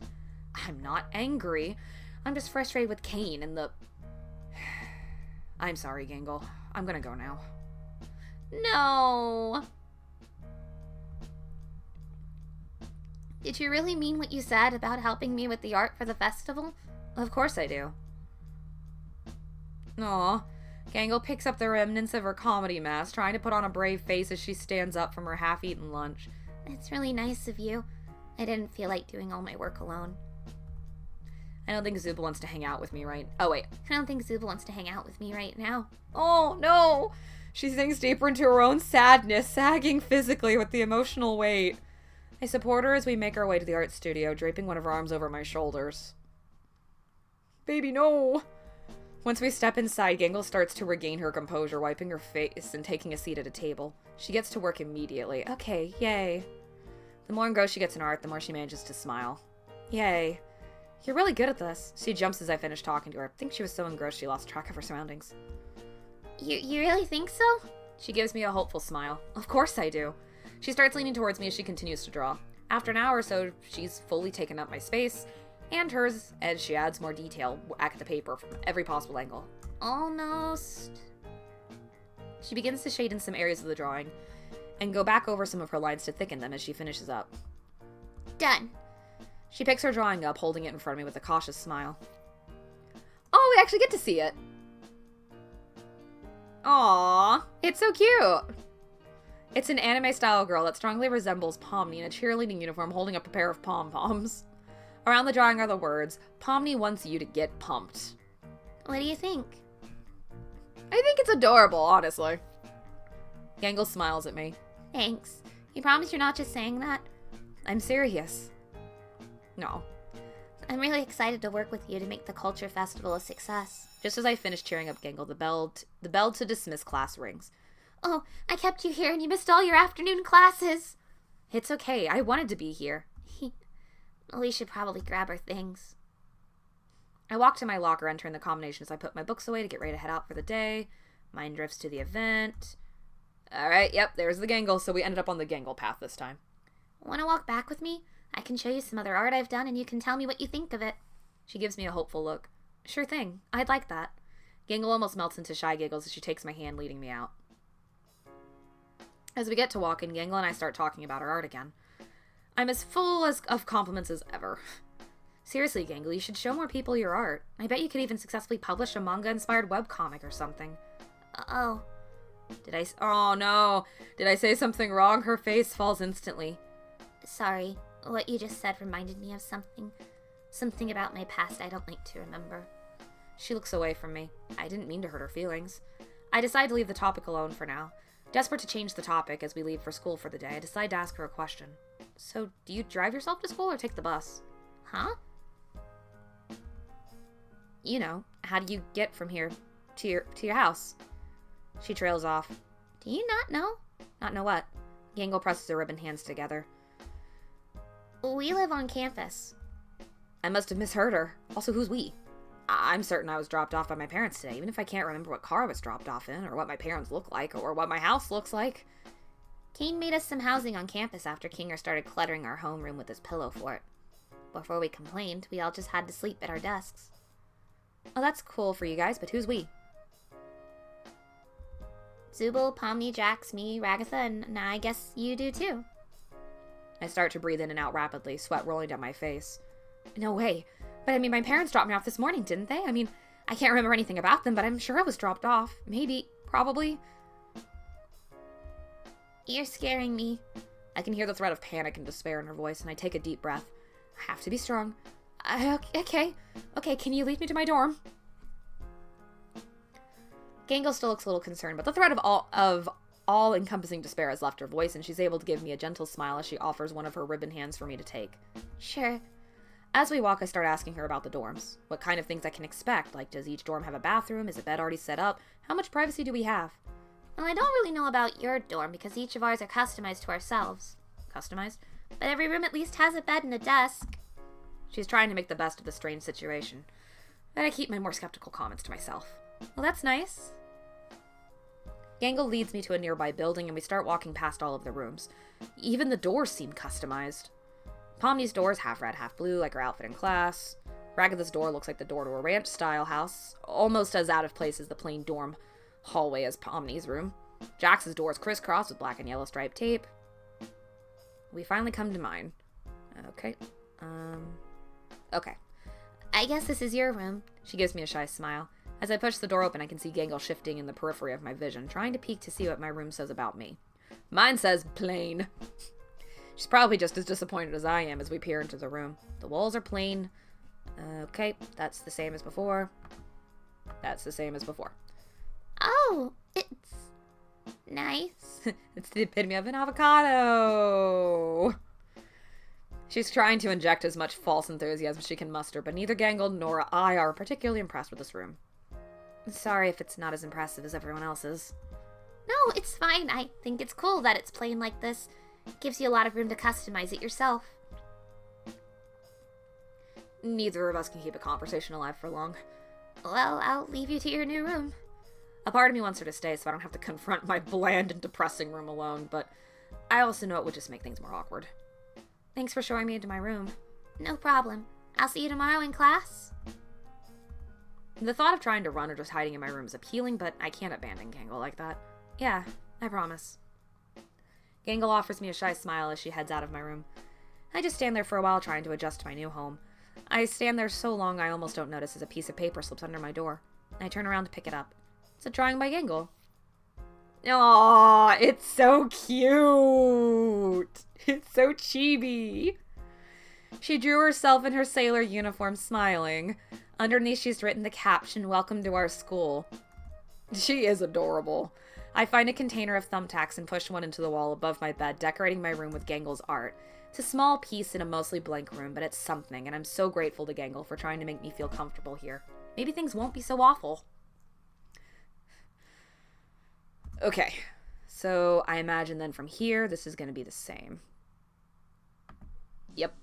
I'm not angry. I'm just frustrated with Kane and the... I'm sorry, Gangle. I'm gonna go now. No. Did you really mean what you said about helping me with the art for the festival? Of course I do. Aw. Gangle picks up the remnants of her comedy mask, trying to put on a brave face as she stands up from her half-eaten lunch. It's really nice of you. I didn't feel like doing all my work alone. I don't think Zubul wants to hang out with me right... Oh, wait. I don't think Zubul wants to hang out with me right now. Oh, no! She sinks deeper into her own sadness, sagging physically with the emotional weight. I support her as we make our way to the art studio, draping one of her arms over my shoulders. Baby, no! Once we step inside, Gangle starts to regain her composure, wiping her face and taking a seat at a table. She gets to work immediately. Okay, yay. The more engrossed she gets in art, the more she manages to smile. Yay. You're really good at this. She jumps as I finish talking to her. I think she was so engrossed she lost track of her surroundings. You really think so? She gives me a hopeful smile. Of course I do. She starts leaning towards me as she continues to draw. After an hour or so, she's fully taken up my space, and hers, as she adds more detail at the paper from every possible angle. Almost. She begins to shade in some areas of the drawing, and go back over some of her lines to thicken them as she finishes up. Done. She picks her drawing up, holding it in front of me with a cautious smile. Oh, we actually get to see it! Aww, it's so cute! It's an anime-style girl that strongly resembles Pomni in a cheerleading uniform holding up a pair of pom-poms. Around the drawing are the words, Pomni wants you to get pumped. What do you think? I think it's adorable, honestly. Gangle smiles at me. Thanks. You promise you're not just saying that? I'm serious. No. I'm really excited to work with you to make the Culture Festival a success. Just as I finish cheering up Gangle, the bell to dismiss class rings. Oh, I kept you here and you missed all your afternoon classes. It's okay. I wanted to be here. We should probably grab our things. I walk to my locker, entering the combination as I put my books away to get ready to head out for the day. Mine drifts to the event. Alright, yep, there's the Gangle, so we ended up on the Gangle path this time. Want to walk back with me? I can show you some other art I've done and you can tell me what you think of it. She gives me a hopeful look. Sure thing. I'd like that. Gangle almost melts into shy giggles as she takes my hand, leading me out. As we get to walking, Gangle and I start talking about our art again. I'm as full of compliments as ever. Seriously, Gangle, you should show more people your art. I bet you could even successfully publish a manga-inspired webcomic or something. Oh. Oh no. Did I say something wrong? Her face falls instantly. Sorry. What you just said reminded me of something. Something about my past I don't like to remember. She looks away from me. I didn't mean to hurt her feelings. I decide to leave the topic alone for now. Desperate to change the topic as we leave for school for the day, I decide to ask her a question. So, do you drive yourself to school or take the bus? Huh? You know, how do you get from here to your house? She trails off. Do you not know? Not know what? Gangle presses her ribbon hands together. We live on campus. I must have misheard her. Also, who's we? I'm certain I was dropped off by my parents today, even if I can't remember what car I was dropped off in, or what my parents look like, or what my house looks like. King made us some housing on campus after Kinger started cluttering our homeroom with his pillow fort. Before we complained, we all just had to sleep at our desks. Oh, that's cool for you guys, but who's we? Zubul, Pomni, Jax, me, Ragatha, and I guess you do too. I start to breathe in and out rapidly, sweat rolling down my face. No way. But I mean, my parents dropped me off this morning, didn't they? I mean, I can't remember anything about them, but I'm sure I was dropped off. Maybe. Probably. You're scaring me. I can hear the threat of panic and despair in her voice, and I take a deep breath. I have to be strong. Okay. Okay, can you lead me to my dorm? Gangle still looks a little concerned, but the threat of all-encompassing despair has left her voice, and she's able to give me a gentle smile as she offers one of her ribbon hands for me to take. Sure. As we walk, I start asking her about the dorms. What kind of things I can expect, like does each dorm have a bathroom? Is a bed already set up? How much privacy do we have? Well, I don't really know about your dorm because each of ours are customized to ourselves. Customized? But every room at least has a bed and a desk. She's trying to make the best of the strange situation. But I keep my more skeptical comments to myself. Well, that's nice. Gangle leads me to a nearby building and we start walking past all of the rooms. Even the doors seem customized. Pomni's door is half red, half blue, like her outfit in class. Ragatha's door looks like the door to a ranch-style house, almost as out of place as the plain dorm hallway as Pomni's room. Jax's door is crisscrossed with black and yellow striped tape. We finally come to mine. Okay. Okay. I guess this is your room. She gives me a shy smile. As I push the door open, I can see Gangle shifting in the periphery of my vision, trying to peek to see what my room says about me. Mine says plain. She's probably just as disappointed as I am as we peer into the room. The walls are plain. Okay, that's the same as before. That's the same as before. Oh, it's nice. It's the epitome of an avocado. She's trying to inject as much false enthusiasm as she can muster, but neither Gangle nor I are particularly impressed with this room. Sorry if it's not as impressive as everyone else's. No, it's fine. I think it's cool that it's plain like this. It gives you a lot of room to customize it yourself. Neither of us can keep a conversation alive for long. Well, I'll leave you to your new room. A part of me wants her to stay so I don't have to confront my bland and depressing room alone, but I also know it would just make things more awkward. Thanks for showing me into my room. No problem. I'll see you tomorrow in class. The thought of trying to run or just hiding in my room is appealing, but I can't abandon Gangle like that. Yeah, I promise. Gangle offers me a shy smile as she heads out of my room. I just stand there for a while trying to adjust to my new home. I stand there so long I almost don't notice as a piece of paper slips under my door. I turn around to pick it up. It's a drawing by Gangle. Aww, it's so cute! It's so chibi! She drew herself in her sailor uniform smiling. Underneath she's written the caption, "Welcome to our school." She is adorable. I find a container of thumbtacks and push one into the wall above my bed, decorating my room with Gangle's art. It's a small piece in a mostly blank room, but it's something, and I'm so grateful to Gangle for trying to make me feel comfortable here. Maybe things won't be so awful. Okay, so I imagine then from here, this is going to be the same. Yep.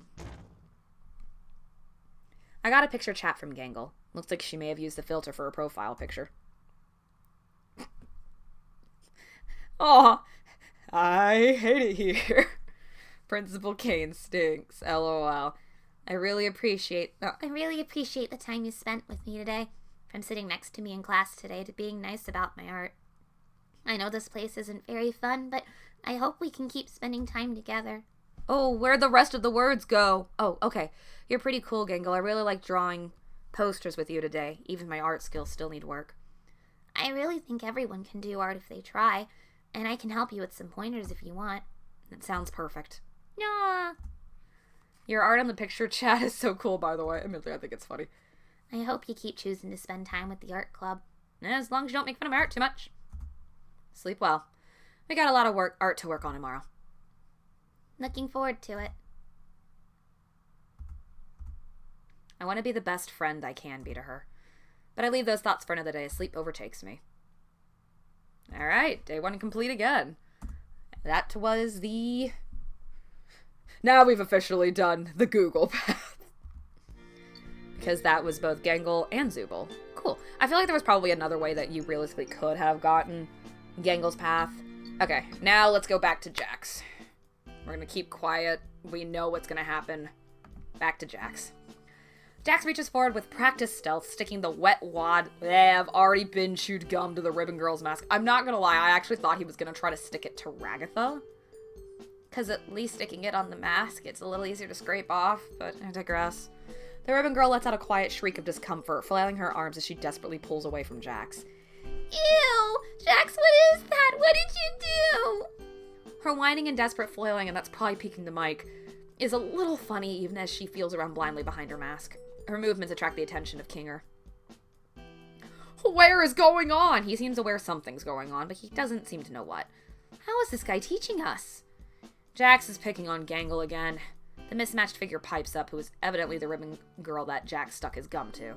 I got a picture chat from Gangle. Looks like she may have used the filter for her profile picture. Aw, I hate it here. Principal Kane stinks, lol. I really appreciate the time you spent with me today. From sitting next to me in class today to being nice about my art. I know this place isn't very fun, but I hope we can keep spending time together. Oh, where'd the rest of the words go? Oh, okay. You're pretty cool, Gangle. I really like drawing posters with you today. Even my art skills still need work. I really think everyone can do art if they try, and I can help you with some pointers if you want. That sounds perfect. Nah. Your art on the picture chat is so cool, by the way. Admittedly, I think it's funny. I hope you keep choosing to spend time with the art club. As long as you don't make fun of my art too much. Sleep well. We got a lot of art to work on tomorrow. Looking forward to it. I want to be the best friend I can be to her. But I leave those thoughts for another day as sleep overtakes me. Alright, day 1 complete again. That was the... Now we've officially done the Google path. Because that was both Gangle and Zooble. Cool. I feel like there was probably another way that you realistically could have gotten Gangle's path. Okay, now let's go back to Jax. We're gonna keep quiet. We know what's gonna happen. Back to Jax. Jax reaches forward with practice stealth, sticking the wet wad of already been chewed gum to the Ribbon Girl's mask. I'm not gonna lie, I actually thought he was gonna try to stick it to Ragatha. Because at least sticking it on the mask, it's a little easier to scrape off, but I digress. The Ribbon Girl lets out a quiet shriek of discomfort, flailing her arms as she desperately pulls away from Jax. Ew! Jax, what is that? What did you do? Her whining and desperate flailing, and that's probably peeking the mic, is a little funny even as she feels around blindly behind her mask. Her movements attract the attention of Kinger. Where is going on? He seems aware something's going on, but he doesn't seem to know what. How is this guy teaching us? Jax is picking on Gangle again. The mismatched figure pipes up, who is evidently the Ribbon Girl that Jax stuck his gum to.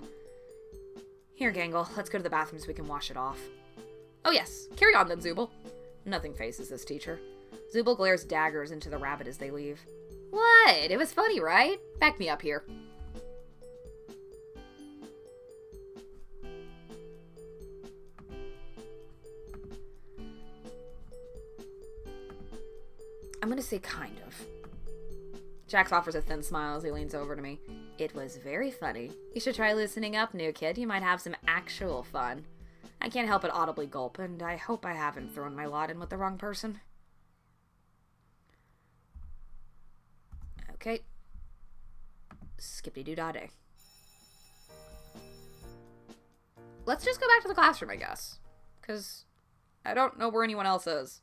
Here, Gangle, let's go to the bathroom so we can wash it off. Oh yes, carry on then, Zubel. Nothing faces this teacher. Zubel glares daggers into the rabbit as they leave. What? It was funny, right? Back me up here. I'm gonna say kind of. Jax offers a thin smile as he leans over to me. It was very funny. You should try loosening up, new kid. You might have some actual fun. I can't help but audibly gulp, and I hope I haven't thrown my lot in with the wrong person. Okay. Skippity-doo-dah-day. Let's just go back to the classroom, I guess. Because I don't know where anyone else is.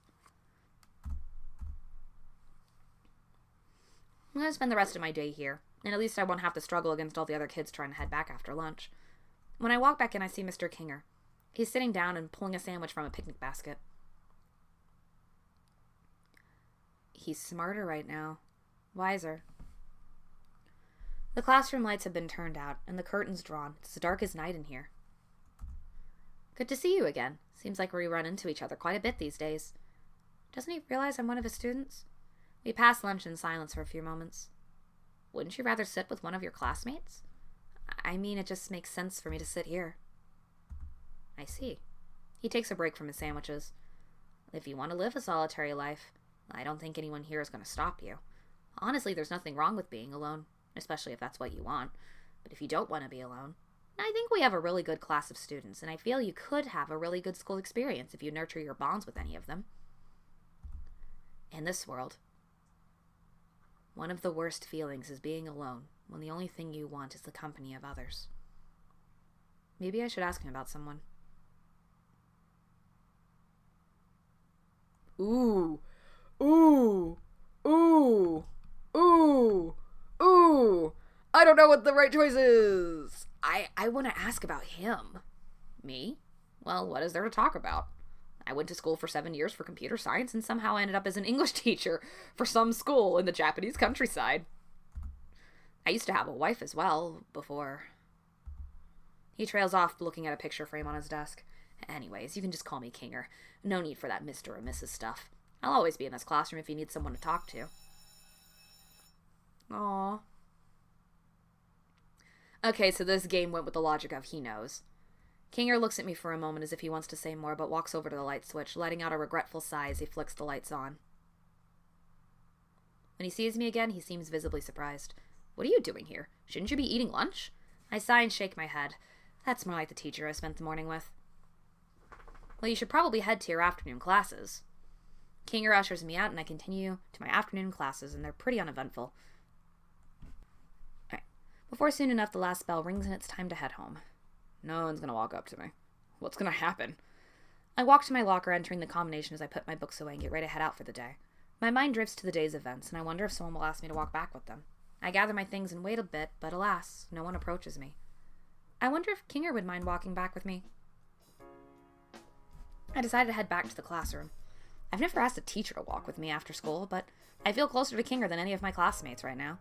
I'm going to spend the rest of my day here, and at least I won't have to struggle against all the other kids trying to head back after lunch. When I walk back in, I see Mr. Kinger. He's sitting down and pulling a sandwich from a picnic basket. He's smarter right now. Wiser. The classroom lights have been turned out, and the curtains drawn. It's as dark as night in here. Good to see you again. Seems like we run into each other quite a bit these days. Doesn't he realize I'm one of his students? We pass lunch in silence for a few moments. Wouldn't you rather sit with one of your classmates? I mean, it just makes sense for me to sit here. I see. He takes a break from his sandwiches. If you want to live a solitary life, I don't think anyone here is going to stop you. Honestly, there's nothing wrong with being alone, especially if that's what you want. But if you don't want to be alone, I think we have a really good class of students, and I feel you could have a really good school experience if you nurture your bonds with any of them. In this world, one of the worst feelings is being alone when the only thing you want is the company of others. Maybe I should ask him about someone. Ooh. Ooh. Ooh. Ooh. Ooh. I don't know what the right choice is. I want to ask about him. Me? Well, what is there to talk about? I went to school for 7 years for computer science and somehow ended up as an English teacher for some school in the Japanese countryside. I used to have a wife as well, before. He trails off, looking at a picture frame on his desk. Anyways, you can just call me Kinger. No need for that Mr. or Mrs. stuff. I'll always be in this classroom if you need someone to talk to. Aww. Okay, so this game went with the logic of he knows. Kinger looks at me for a moment as if he wants to say more, but walks over to the light switch, letting out a regretful sigh as he flicks the lights on. When he sees me again, he seems visibly surprised. What are you doing here? Shouldn't you be eating lunch? I sigh and shake my head. That's more like the teacher I spent the morning with. Well, you should probably head to your afternoon classes. Kinger ushers me out, and I continue to my afternoon classes, and they're pretty uneventful. Alright. Before soon enough, the last bell rings, and it's time to head home. No one's gonna walk up to me. What's gonna happen? I walk to my locker, entering the combination as I put my books away and get ready to head out for the day. My mind drifts to the day's events, and I wonder if someone will ask me to walk back with them. I gather my things and wait a bit, but alas, no one approaches me. I wonder if Kinger would mind walking back with me. I decided to head back to the classroom. I've never asked a teacher to walk with me after school, but I feel closer to Kinger than any of my classmates right now.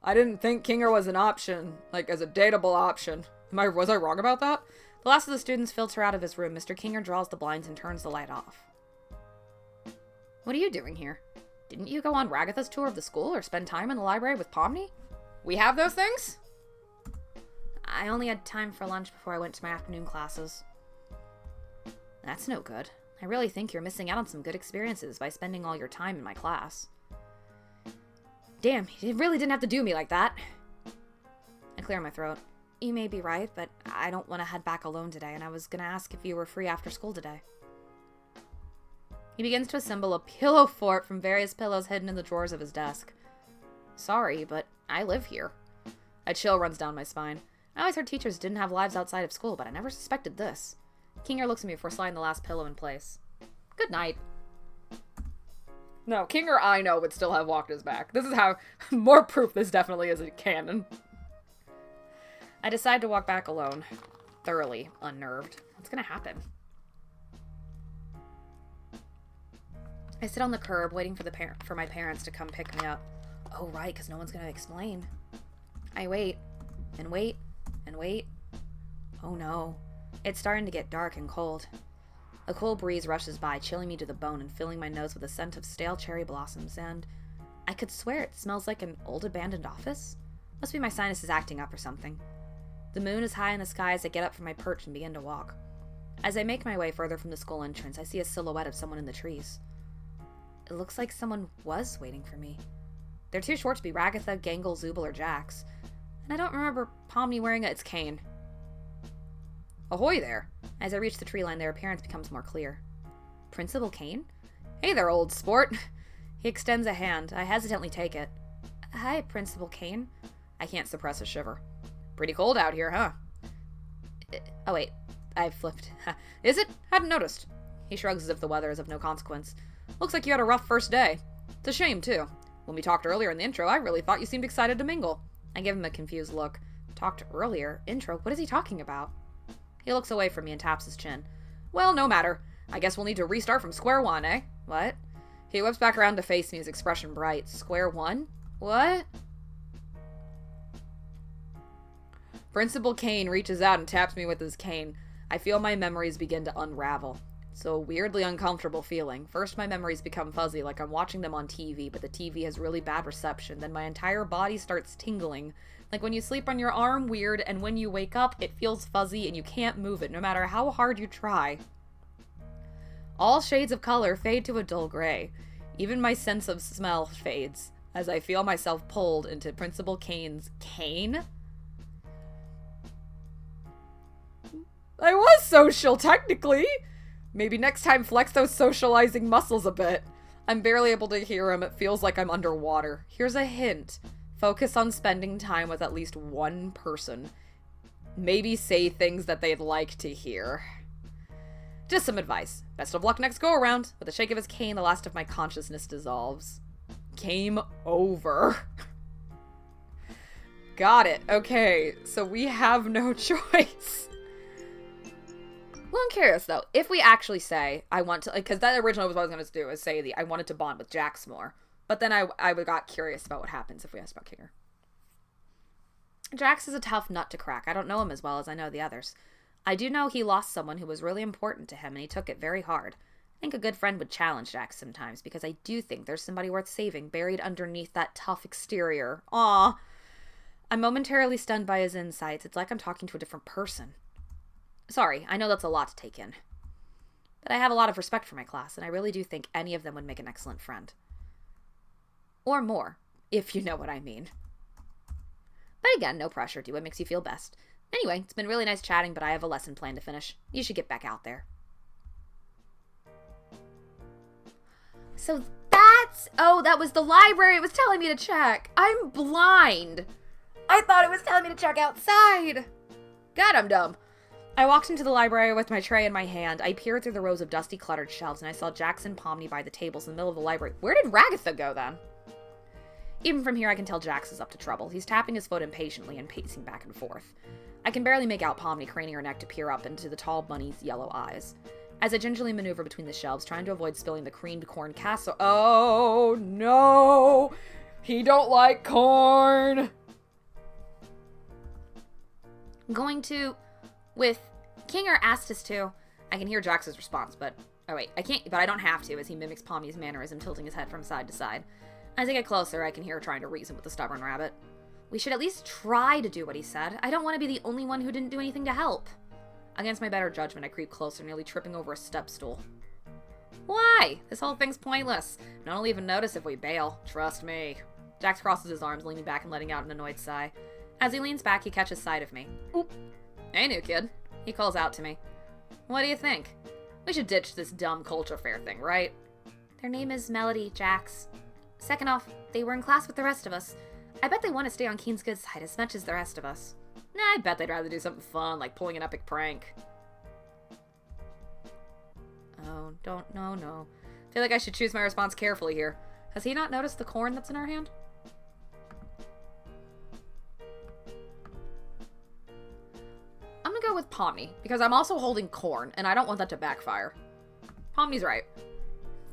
I didn't think Kinger was an option, like as a dateable option. Was I wrong about that? The last of the students filter out of his room. Mr. Kinger draws the blinds and turns the light off. What are you doing here? Didn't you go on Ragatha's tour of the school or spend time in the library with Pomni? We have those things? I only had time for lunch before I went to my afternoon classes. That's no good. I really think you're missing out on some good experiences by spending all your time in my class. Damn, you really didn't have to do me like that. I clear my throat. You may be right, but I don't want to head back alone today, and I was going to ask if you were free after school today. He begins to assemble a pillow fort from various pillows hidden in the drawers of his desk. Sorry, but I live here. A chill runs down my spine. I always heard teachers didn't have lives outside of school, but I never suspected this. Kinger looks at me before sliding the last pillow in place. Good night. No, Kinger I know would still have walked his back. This is how, more proof this definitely isn't canon. I decide to walk back alone, thoroughly unnerved. What's gonna happen? I sit on the curb, waiting for my parents to come pick me up. Oh, right, because no one's gonna explain. I wait, and wait, and wait. Oh no. It's starting to get dark and cold. A cool breeze rushes by, chilling me to the bone and filling my nose with a scent of stale cherry blossoms, and I could swear it smells like an old abandoned office. Must be my sinuses acting up or something. The moon is high in the sky as I get up from my perch and begin to walk. As I make my way further from the school entrance, I see a silhouette of someone in the trees. It looks like someone was waiting for me. They're too short to be Ragatha, Gangle, Zubal, or Jax, and I don't remember Pomni wearing its cane. Ahoy there! As I reach the tree line, their appearance becomes more clear. Principal Kane? Hey there, old sport! He extends a hand. I hesitantly take it. Hi, Principal Kane. I can't suppress a shiver. Pretty cold out here, huh? Oh wait, I flipped. Is it? Hadn't noticed. He shrugs as if the weather is of no consequence. Looks like you had a rough first day. It's a shame, too. When we talked earlier in the intro, I really thought you seemed excited to mingle. I give him a confused look. Talked earlier? Intro? What is he talking about? He looks away from me and taps his chin. Well, no matter. I guess we'll need to restart from square one, eh? What? He whips back around to face me, his expression bright. Square one? What? Principal Kane reaches out and taps me with his cane. I feel my memories begin to unravel. It's a weirdly uncomfortable feeling. First, my memories become fuzzy, like I'm watching them on TV, but the TV has really bad reception. Then my entire body starts tingling. Like when you sleep on your arm, weird, and when you wake up, it feels fuzzy and you can't move it, no matter how hard you try. All shades of color fade to a dull gray. Even my sense of smell fades, as I feel myself pulled into Principal Kane's cane? I was social, technically! Maybe next time flex those socializing muscles a bit. I'm barely able to hear him. It feels like I'm underwater. Here's a hint. Focus on spending time with at least one person. Maybe say things that they'd like to hear. Just some advice. Best of luck next go-around. With a shake of his cane, the last of my consciousness dissolves. Game over. Got it. Okay, so we have no choice. Well, I'm curious, though. If we actually say, I want to... Because that originally was what I was going to do, is say I wanted to bond with Jax more. But then I got curious about what happens if we ask about Kinger. Jax is a tough nut to crack. I don't know him as well as I know the others. I do know he lost someone who was really important to him, and he took it very hard. I think a good friend would challenge Jax sometimes, because I do think there's somebody worth saving, buried underneath that tough exterior. Aww. I'm momentarily stunned by his insights. It's like I'm talking to a different person. Sorry, I know that's a lot to take in. But I have a lot of respect for my class, and I really do think any of them would make an excellent friend. Or more, if you know what I mean. But again, no pressure. Do what makes you feel best. Anyway, it's been really nice chatting, but I have a lesson plan to finish. You should get back out there. So that's... Oh, that was the library it was telling me to check. I'm blind. I thought it was telling me to check outside. God, I'm dumb. I walked into the library with my tray in my hand. I peered through the rows of dusty, cluttered shelves, and I saw Jackson Pomni by the tables in the middle of the library. Where did Ragatha go, then? Even from here, I can tell Jax is up to trouble. He's tapping his foot impatiently and pacing back and forth. I can barely make out Pomni craning her neck to peer up into the tall bunny's yellow eyes. As I gingerly maneuver between the shelves, trying to avoid spilling the creamed corn casserole. Oh, no! He don't like corn! Going to... With... Kinger asked us to... I can hear Jax's response, but... Oh, wait. I can't... But I don't have to, as he mimics Pomni's mannerism, tilting his head from side to side. As I get closer, I can hear her trying to reason with the stubborn rabbit. We should at least try to do what he said. I don't want to be the only one who didn't do anything to help. Against my better judgment, I creep closer, nearly tripping over a step stool. Why? This whole thing's pointless. No one will even notice if we bail. Trust me. Jax crosses his arms, leaning back and letting out an annoyed sigh. As he leans back, he catches sight of me. Oop. Hey, new kid. He calls out to me. What do you think? We should ditch this dumb culture fair thing, right? Their name is Melody, Jax. Second off, they were in class with the rest of us. I bet they want to stay on Keen's good side as much as the rest of us. Nah, I bet they'd rather do something fun, like pulling an epic prank. Oh, no. Feel like I should choose my response carefully here. Has he not noticed the corn that's in our hand? I'm gonna go with Pomni, because I'm also holding corn, and I don't want that to backfire. Pomni's right.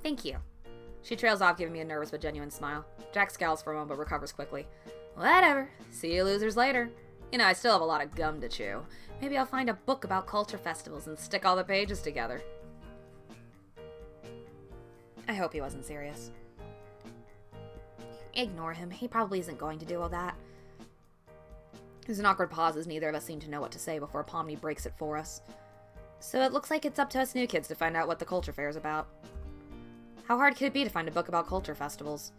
Thank you. She trails off, giving me a nervous but genuine smile. Jack scowls for a moment, but recovers quickly. Whatever. See you losers later. You know, I still have a lot of gum to chew. Maybe I'll find a book about culture festivals and stick all the pages together. I hope he wasn't serious. Ignore him. He probably isn't going to do all that. There's an awkward pause as neither of us seem to know what to say before Pomni breaks it for us. So it looks like it's up to us new kids To find out what the culture fair is about. How hard could it be to find a book about culture festivals?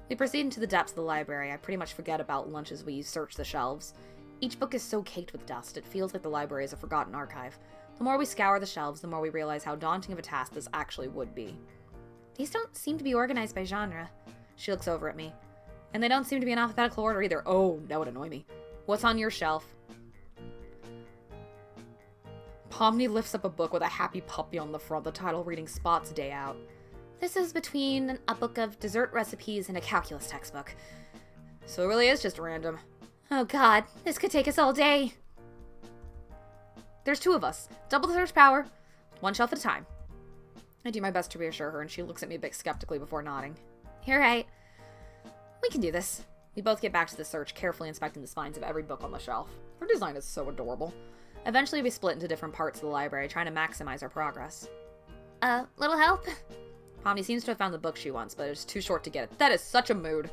We proceed into the depths of the library. I pretty much forget about lunch as we search the shelves. Each book is so caked with dust, it feels like the library is a forgotten archive. The more we scour the shelves, the more we realize how daunting of a task this actually would be. These don't seem to be organized by genre. She looks over at me. And they don't seem to be in alphabetical order either. Oh, that would annoy me. What's on your shelf? Pomni lifts up a book with a happy puppy on the front, the title reading Spot's Day Out. This is between a book of dessert recipes and a calculus textbook. So it really is just random. Oh god, this could take us all day. There's two of us. Double the search power. One shelf at a time. I do my best to reassure her, and she looks at me a bit skeptically before nodding. You're right. We can do this. We both get back to the search, carefully inspecting the spines of every book on the shelf. Her design is so adorable. Eventually, we split into different parts of the library, trying to maximize our progress. Little help? Pomni seems to have found the book she wants, but it's too short to get it. That is such a mood.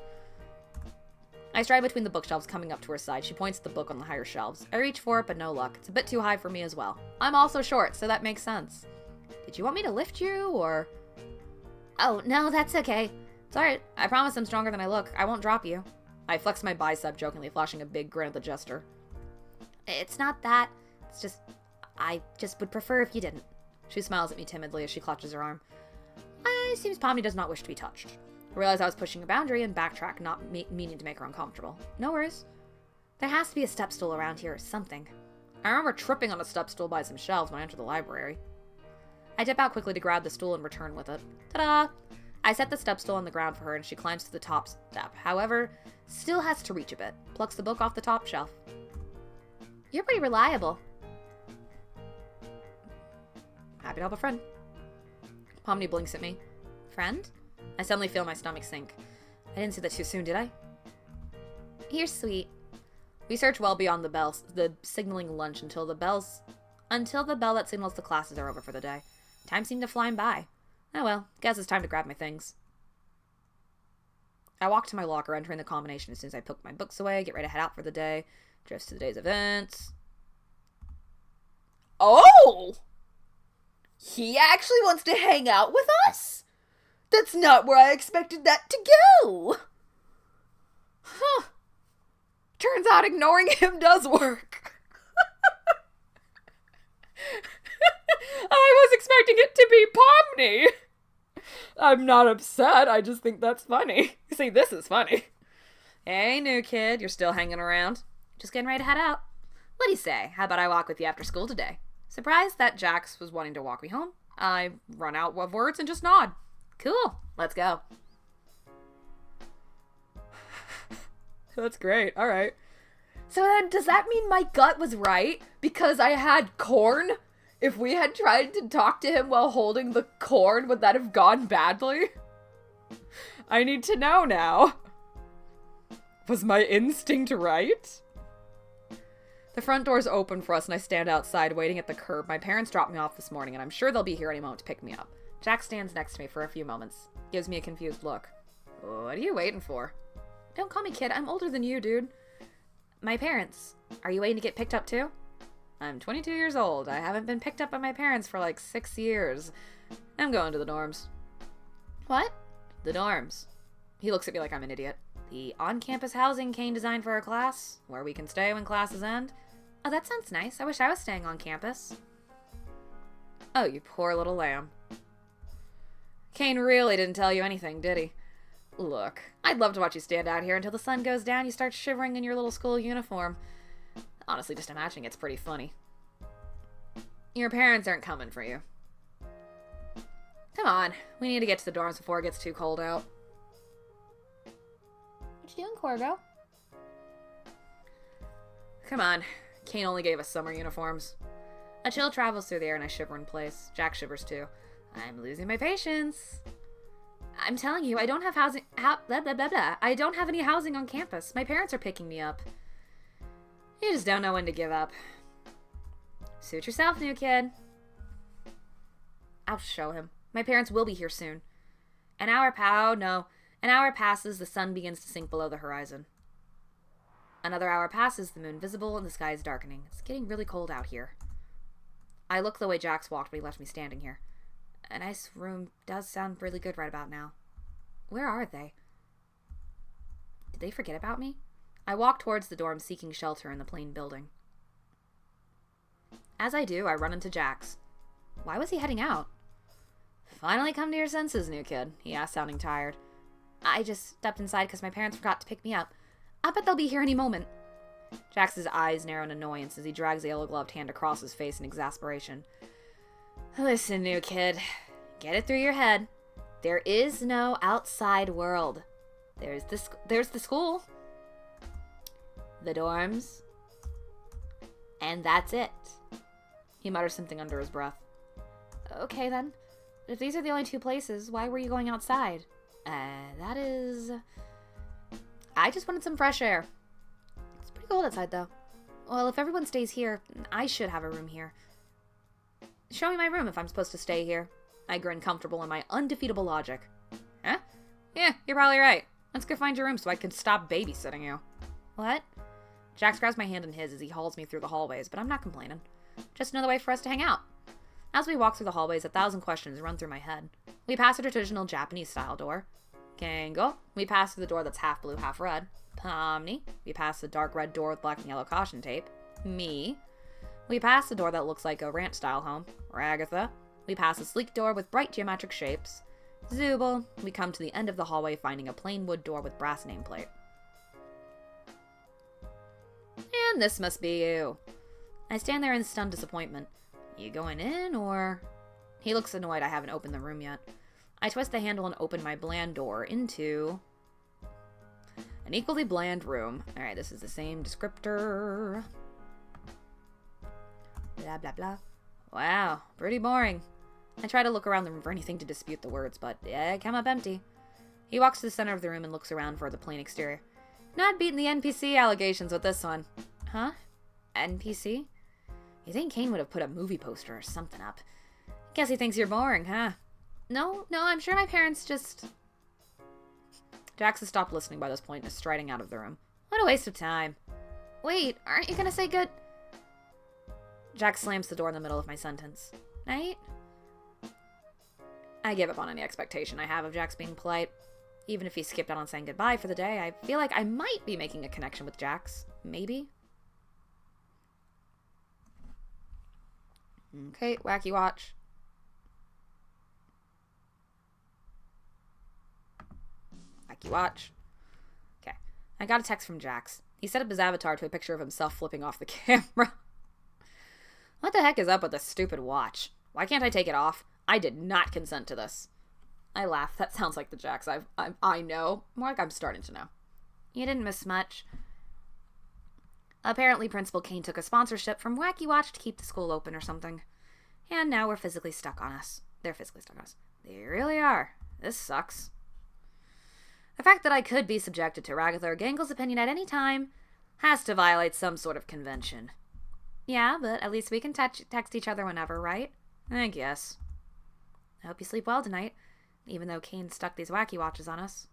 I stride between the bookshelves, coming up to her side. She points at the book on the higher shelves. I reach for it, but no luck. It's a bit too high for me as well. I'm also short, so that makes sense. Did you want me to lift you, or...? Oh, no, that's okay. It's alright. I promise I'm stronger than I look. I won't drop you. I flex my bicep, jokingly flashing a big grin at the jester. It's not that. It's just... I just would prefer if you didn't. She smiles at me timidly as she clutches her arm. It seems Pomni does not wish to be touched. I realize I was pushing a boundary and backtrack, not meaning to make her uncomfortable. No worries. There has to be a step stool around here or something. I remember tripping on a step stool by some shelves when I entered the library. I dip out quickly to grab the stool and return with it. Ta-da! I set the step stool on the ground for her and she climbs to the top step. However, still has to reach a bit. Plucks the book off the top shelf. You're pretty reliable. Happy to help a friend. Pomni blinks at me. Friend? I suddenly feel my stomach sink. I didn't say that too soon, did I? You're sweet. We search well beyond the signaling lunch until the bell that signals the classes are over for the day. Time seemed to fly by. Oh well, guess it's time to grab my things. I walk to my locker, entering the combination as soon as I put my books away, get ready to head out for the day, dress to the day's events. Oh! He actually wants to hang out with us? That's not where I expected that to go. Huh. Turns out ignoring him does work. I was expecting it to be Pomni. I'm not upset, I just think that's funny. See, this is funny. Hey, new kid, you're still hanging around? Just getting ready to head out. What do you say? How about I walk with you after school today? Surprised that Jax was wanting to walk me home. I run out of words and just nod. Cool, let's go. That's great, alright. So then, does that mean my gut was right? Because I had corn? If we had tried to talk to him while holding the corn, would that have gone badly? I need to know now. Was my instinct right? The front door's open for us and I stand outside waiting at the curb. My parents dropped me off this morning and I'm sure they'll be here any moment to pick me up. Jack stands next to me for a few moments. Gives me a confused look. What are you waiting for? Don't call me kid. I'm older than you, dude. My parents. Are you waiting to get picked up too? I'm 22 years old. I haven't been picked up by my parents for like 6 years. I'm going to the dorms. What? The dorms. He looks at me like I'm an idiot. The on-campus housing Kane designed for our class, where we can stay when classes end. Oh, that sounds nice. I wish I was staying on campus. Oh, you poor little lamb. Kane really didn't tell you anything, did he? Look, I'd love to watch you stand out here until the sun goes down, you start shivering in your little school uniform. Honestly, just imagining it's pretty funny. Your parents aren't coming for you. Come on, we need to get to the dorms before it gets too cold out. What you doing, Corgo? Come on, Kane only gave us summer uniforms. A chill travels through the air and I shiver in place. Jack shivers too. I'm losing my patience. I'm telling you, I don't have housing. Blah, blah, blah, blah. I don't have any housing on campus. My parents are picking me up. You just don't know when to give up. Suit yourself, new kid. I'll show him. My parents will be here soon. An hour passes, the sun begins to sink below the horizon. Another hour passes, the moon visible, and the sky is darkening. It's getting really cold out here. I look the way Jax walked, but he left me standing here. A nice room does sound really good right about now. Where are they? Did they forget about me? I walk towards the dorm, seeking shelter in the plain building. As I do, I run into Jax. Why was he heading out? Finally come to your senses, new kid, he asked, sounding tired. I just stepped inside because my parents forgot to pick me up. I bet they'll be here any moment. Jax's eyes narrow in annoyance as he drags a yellow-gloved hand across his face in exasperation. Listen, new kid. Get it through your head. There is no outside world. There's the school. The dorms. And that's it. He mutters something under his breath. Okay, then. If these are the only two places, why were you going outside? That is... I just wanted some fresh air. It's pretty cold outside, though. Well, if everyone stays here, I should have a room here. Show me my room if I'm supposed to stay here. I grin, comfortable in my undefeatable logic. Huh? Yeah, you're probably right. Let's go find your room so I can stop babysitting you. What? Jax grabs my hand in his as he hauls me through the hallways, but I'm not complaining. Just another way for us to hang out. As we walk through the hallways, 1,000 questions run through my head. We pass a traditional Japanese-style door. Kango. We pass through the door that's half blue, half red. Pomni. We pass the dark red door with black and yellow caution tape. Me. We pass the door that looks like a ranch-style home. Ragatha. We pass a sleek door with bright geometric shapes. Zubal. We come to the end of the hallway, finding a plain wood door with brass nameplate. And this must be you. I stand there in stunned disappointment. You going in, or...? He looks annoyed I haven't opened the room yet. I twist the handle and open my bland door into... an equally bland room. Alright, this is the same descriptor. Blah, blah, blah. Wow, pretty boring. I try to look around the room for anything to dispute the words, but I come up empty. He walks to the center of the room and looks around for the plain exterior. Not beating the NPC allegations with this one. Huh? NPC? You think Kane would have put a movie poster or something up? Guess he thinks you're boring, huh? No, I'm sure my parents just... Jax has stopped listening by this point and is striding out of the room. What a waste of time. Wait, aren't you gonna say good... Jax slams the door in the middle of my sentence. Night? I give up on any expectation I have of Jax being polite. Even if he skipped out on saying goodbye for the day, I feel like I might be making a connection with Jax. Maybe? Okay, wacky watch. Wacky watch. Okay. I got a text from Jax. He set up his avatar to a picture of himself flipping off the camera. What the heck is up with this stupid watch? Why can't I take it off? I did not consent to this. I laugh. That sounds like the Jax I know. More like I'm starting to know. You didn't miss much. Apparently, Principal Kane took a sponsorship from Wacky Watch to keep the school open or something. And now we're physically stuck on us. They're physically stuck on us. They really are. This sucks. The fact that I could be subjected to Ragatha or Gangle's opinion at any time has to violate some sort of convention. Yeah, but at least we can text each other whenever, right? I guess. I hope you sleep well tonight, even though Kane stuck these Wacky Watches on us.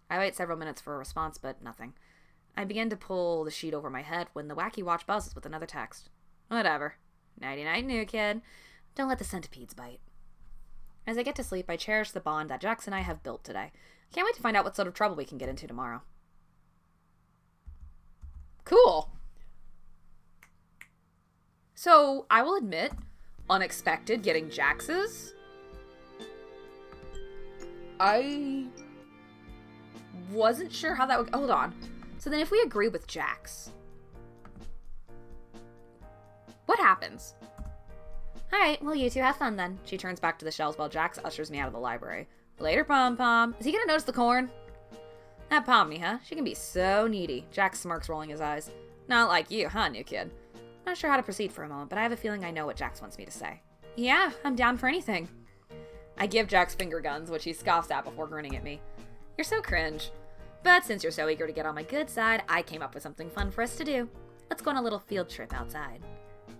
I wait several minutes for a response, but nothing. I begin to pull the sheet over my head when the Wacky Watch buzzes with another text. Whatever. Nighty-night, new kid. Don't let the centipedes bite. As I get to sleep, I cherish the bond that Jax and I have built today. Can't wait to find out what sort of trouble we can get into tomorrow. Cool. So, I will admit, unexpected getting Jax's. I wasn't sure how that would... Hold on. So then if we agree with Jax, what happens? Alright, well you two have fun then. She turns back to the shelves while Jax ushers me out of the library. Later, Pom-Pom. Is he gonna notice the corn? That Pomni, huh? She can be so needy. Jax smirks, rolling his eyes. Not like you, huh, new kid? Not sure how to proceed for a moment, but I have a feeling I know what Jax wants me to say. Yeah, I'm down for anything. I give Jax finger guns, which he scoffs at before grinning at me. You're so cringe. But since you're so eager to get on my good side, I came up with something fun for us to do. Let's go on a little field trip outside.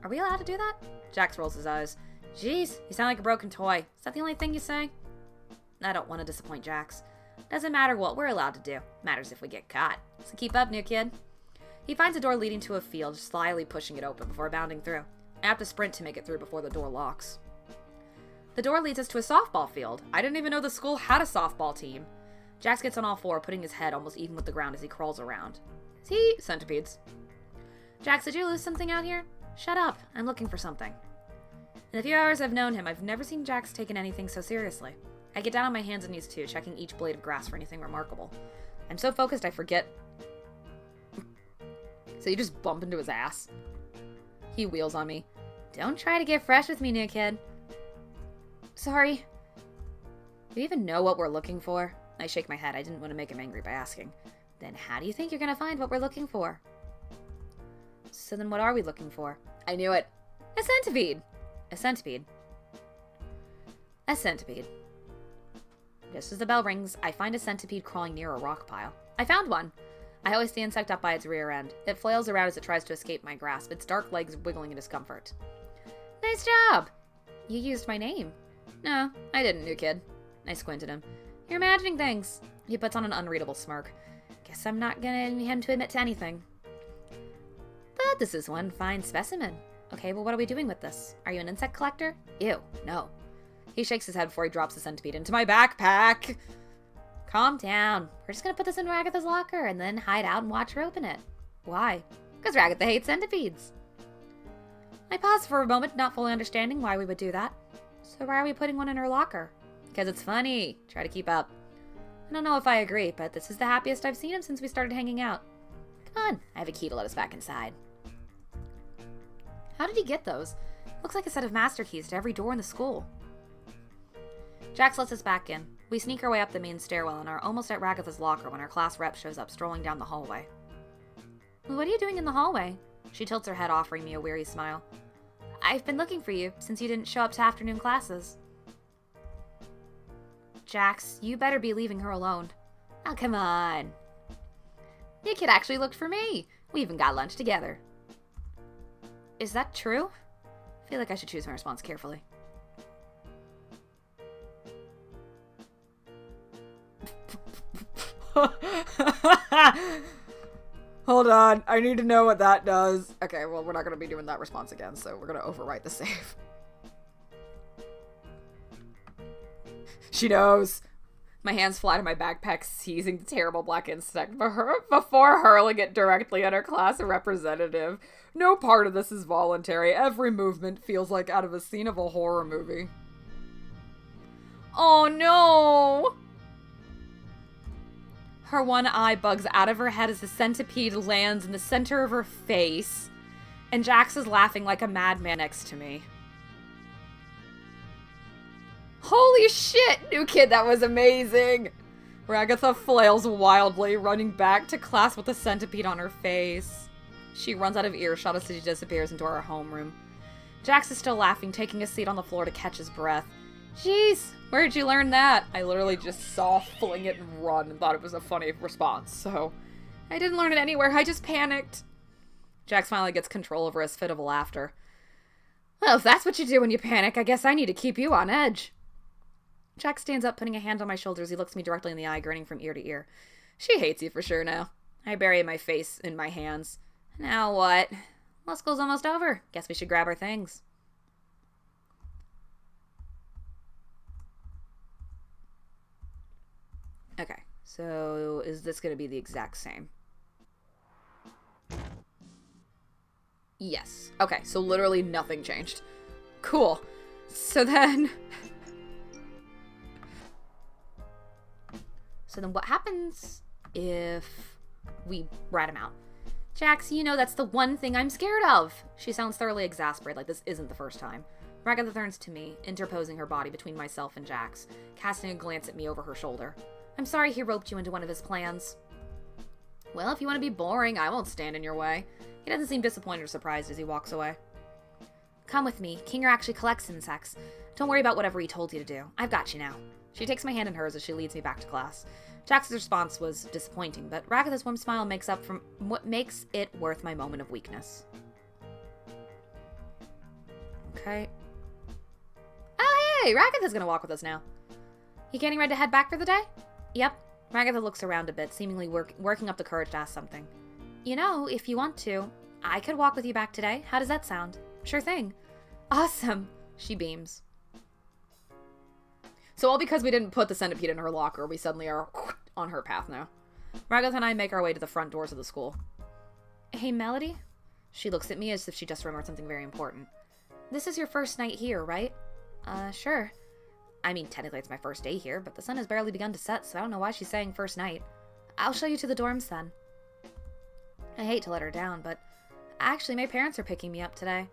Are we allowed to do that? Jax rolls his eyes. Jeez, you sound like a broken toy. Is that the only thing you say? I don't want to disappoint Jax. Doesn't matter what we're allowed to do. Matters if we get caught. So keep up, new kid. He finds a door leading to a field, slyly pushing it open before bounding through. I have to sprint to make it through before the door locks. The door leads us to a softball field. I didn't even know the school had a softball team. Jax gets on all four, putting his head almost even with the ground as he crawls around. See? Centipedes. Jax, did you lose something out here? Shut up. I'm looking for something. In the few hours I've known him, I've never seen Jax taken anything so seriously. I get down on my hands and knees too, checking each blade of grass for anything remarkable. I'm so focused I forget. So you just bump into his ass. He wheels on me. Don't try to get fresh with me, new kid. Sorry. Do you even know what we're looking for? I shake my head. I didn't want to make him angry by asking. Then how do you think you're going to find what we're looking for? So then what are we looking for? I knew it. A centipede. A centipede. A centipede. Just as the bell rings, I find a centipede crawling near a rock pile. I found one. I hoist the insect up by its rear end. It flails around as it tries to escape my grasp, its dark legs wiggling in discomfort. Nice job! You used my name. No, I didn't, new kid. I squint at him. You're imagining things. He puts on an unreadable smirk. Guess I'm not gonna need him to admit to anything. But this is one fine specimen. Okay, well what are we doing with this? Are you an insect collector? Ew, no. He shakes his head before he drops the centipede into my backpack. Calm down. We're just gonna put this in Ragatha's locker and then hide out and watch her open it. Why? Because Ragatha hates centipedes. I pause for a moment, not fully understanding why we would do that. So why are we putting one in her locker? Because it's funny. Try to keep up. I don't know if I agree, but this is the happiest I've seen him since we started hanging out. Come on, I have a key to let us back inside. How did he get those? Looks like a set of master keys to every door in the school. Jax lets us back in. We sneak our way up the main stairwell and are almost at Ragatha's locker when our class rep shows up, strolling down the hallway. What are you doing in the hallway? She tilts her head, offering me a weary smile. I've been looking for you since you didn't show up to afternoon classes. Jax, you better be leaving her alone. Oh, come on. New kid actually looked for me. We even got lunch together. Is that true? I feel like I should choose my response carefully. Hold on, I need to know what that does. Okay, well, we're not going to be doing that response again, so we're going to overwrite the save. She knows. My hands fly to my backpack, seizing the terrible black insect before hurling it directly at our class representative. No part of this is voluntary. Every movement feels like out of a scene of a horror movie. Oh no! Her one eye bugs out of her head as the centipede lands in the center of her face, and Jax is laughing like a madman next to me. Holy shit, new kid, that was amazing! Ragatha flails wildly, running back to class with the centipede on her face. She runs out of earshot as she disappears into our homeroom. Jax is still laughing, taking a seat on the floor to catch his breath. Jeez, where'd you learn that? I literally just saw fling it and run and thought it was a funny response, so I didn't learn it anywhere, I just panicked. Jax finally gets control over his fit of laughter. Well, if that's what you do when you panic, I guess I need to keep you on edge. Jax stands up, putting a hand on my shoulders. He looks me directly in the eye, grinning from ear to ear. She hates you for sure now. I bury my face in my hands. Now what? Well, school's almost over. Guess we should grab our things. Okay, so is this going to be the exact same? Yes. Okay, so literally nothing changed. Cool. So then what happens if we rat him out? Jax, you know that's the one thing I'm scared of. She sounds thoroughly exasperated, like this isn't the first time. Ragatha turns to me, interposing her body between myself and Jax, casting a glance at me over her shoulder. I'm sorry he roped you into one of his plans. Well, if you want to be boring, I won't stand in your way. He doesn't seem disappointed or surprised as he walks away. Come with me. Kinger actually collects insects. Don't worry about whatever he told you to do. I've got you now. She takes my hand in hers as she leads me back to class. Jax's response was disappointing, but Ragatha's warm smile makes up for what makes it worth my moment of weakness. Okay. Oh, hey! Ragatha's gonna walk with us now. You getting ready to head back for the day? Yep. Ragatha looks around a bit, seemingly working up the courage to ask something. You know, if you want to, I could walk with you back today. How does that sound? Sure thing. Awesome. She beams. So all because we didn't put the centipede in her locker, we suddenly are on her path now. Ragatha and I make our way to the front doors of the school. Hey, Melody? She looks at me as if she just remembered something very important. This is your first night here, right? Sure. I mean, technically it's my first day here, but the sun has barely begun to set, so I don't know why she's saying first night. I'll show you to the dorms then. I hate to let her down, but actually my parents are picking me up today.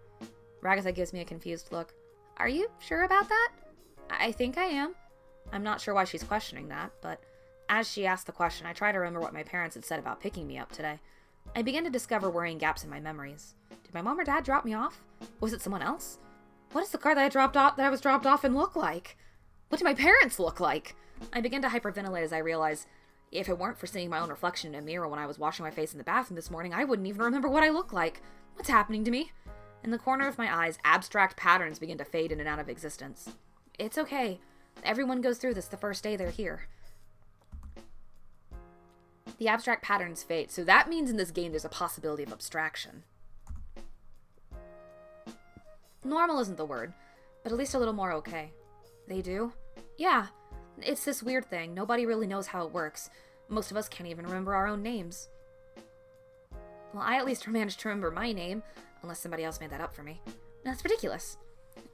Ragatha gives me a confused look. Are you sure about that? I think I am. I'm not sure why she's questioning that, but as she asks the question, I try to remember what my parents had said about picking me up today. I begin to discover worrying gaps in my memories. Did my mom or dad drop me off? Was it someone else? What does the car that I was dropped off in look like? What do my parents look like? I begin to hyperventilate as I realize if it weren't for seeing my own reflection in a mirror when I was washing my face in the bathroom this morning, I wouldn't even remember what I look like. What's happening to me? In the corner of my eyes, abstract patterns begin to fade in and out of existence. It's okay. Everyone goes through this the first day they're here. The abstract patterns fade, so that means in this game there's a possibility of abstraction. Normal isn't the word, but at least a little more okay. They do? Yeah. It's this weird thing. Nobody really knows how it works. Most of us can't even remember our own names. Well, I at least managed to remember my name, unless somebody else made that up for me. That's ridiculous.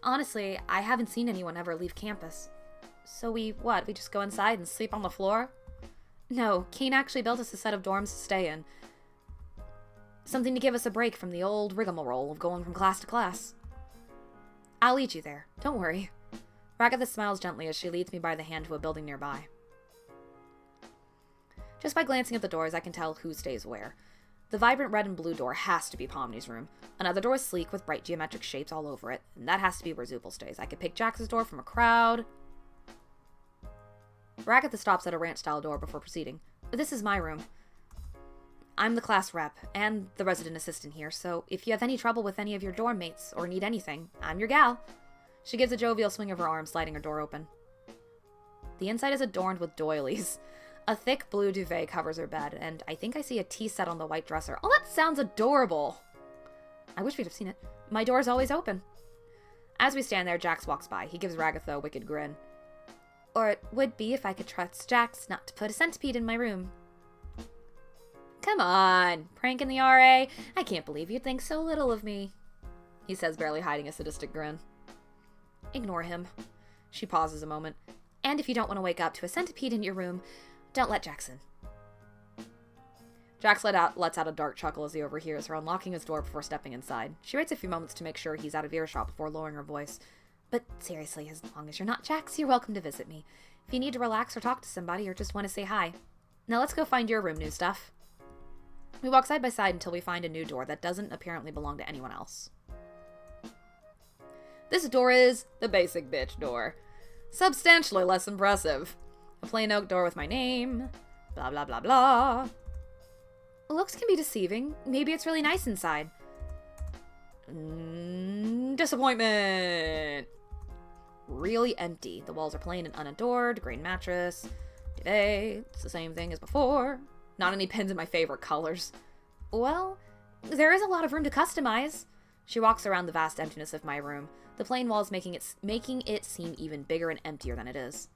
Honestly, I haven't seen anyone ever leave campus. So we just go inside and sleep on the floor? No, Kane actually built us a set of dorms to stay in. Something to give us a break from the old rigmarole of going from class to class. I'll lead you there. Don't worry. Ragatha smiles gently as she leads me by the hand to a building nearby. Just by glancing at the doors, I can tell who stays where. The vibrant red and blue door has to be Pomni's room. Another door is sleek with bright geometric shapes all over it, and that has to be where Zupal stays. I could pick Jax's door from a crowd. Ragatha stops at a ranch-style door before proceeding. This is my room. I'm the class rep, and the resident assistant here, so if you have any trouble with any of your dorm mates, or need anything, I'm your gal. She gives a jovial swing of her arm, sliding her door open. The inside is adorned with doilies. A thick blue duvet covers her bed, and I think I see a tea set on the white dresser. Oh, that sounds adorable! I wish we'd have seen it. My door's always open. As we stand there, Jax walks by. He gives Ragatha a wicked grin. Or it would be if I could trust Jax not to put a centipede in my room. Come on, pranking the RA? I can't believe you'd think so little of me, he says, barely hiding a sadistic grin. Ignore him. She pauses a moment. And if you don't want to wake up to a centipede in your room, don't let Jax in. Jax lets out a dark chuckle as he overhears her unlocking his door before stepping inside. She waits a few moments to make sure he's out of earshot before lowering her voice. But seriously, as long as you're not Jax, you're welcome to visit me. If you need to relax or talk to somebody or just want to say hi. Now let's go find your room, new stuff. We walk side by side until we find a new door that doesn't apparently belong to anyone else. This door is the basic bitch door. Substantially less impressive. A plain oak door with my name. Blah, blah, blah, blah. Looks can be deceiving. Maybe it's really nice inside. Disappointment. Really empty. The walls are plain and unadored. Green mattress. Duvet. It's the same thing as before. Not any pins in my favorite colors. Well, there is a lot of room to customize. She walks around the vast emptiness of my room. The plain walls making it seem even bigger and emptier than it is.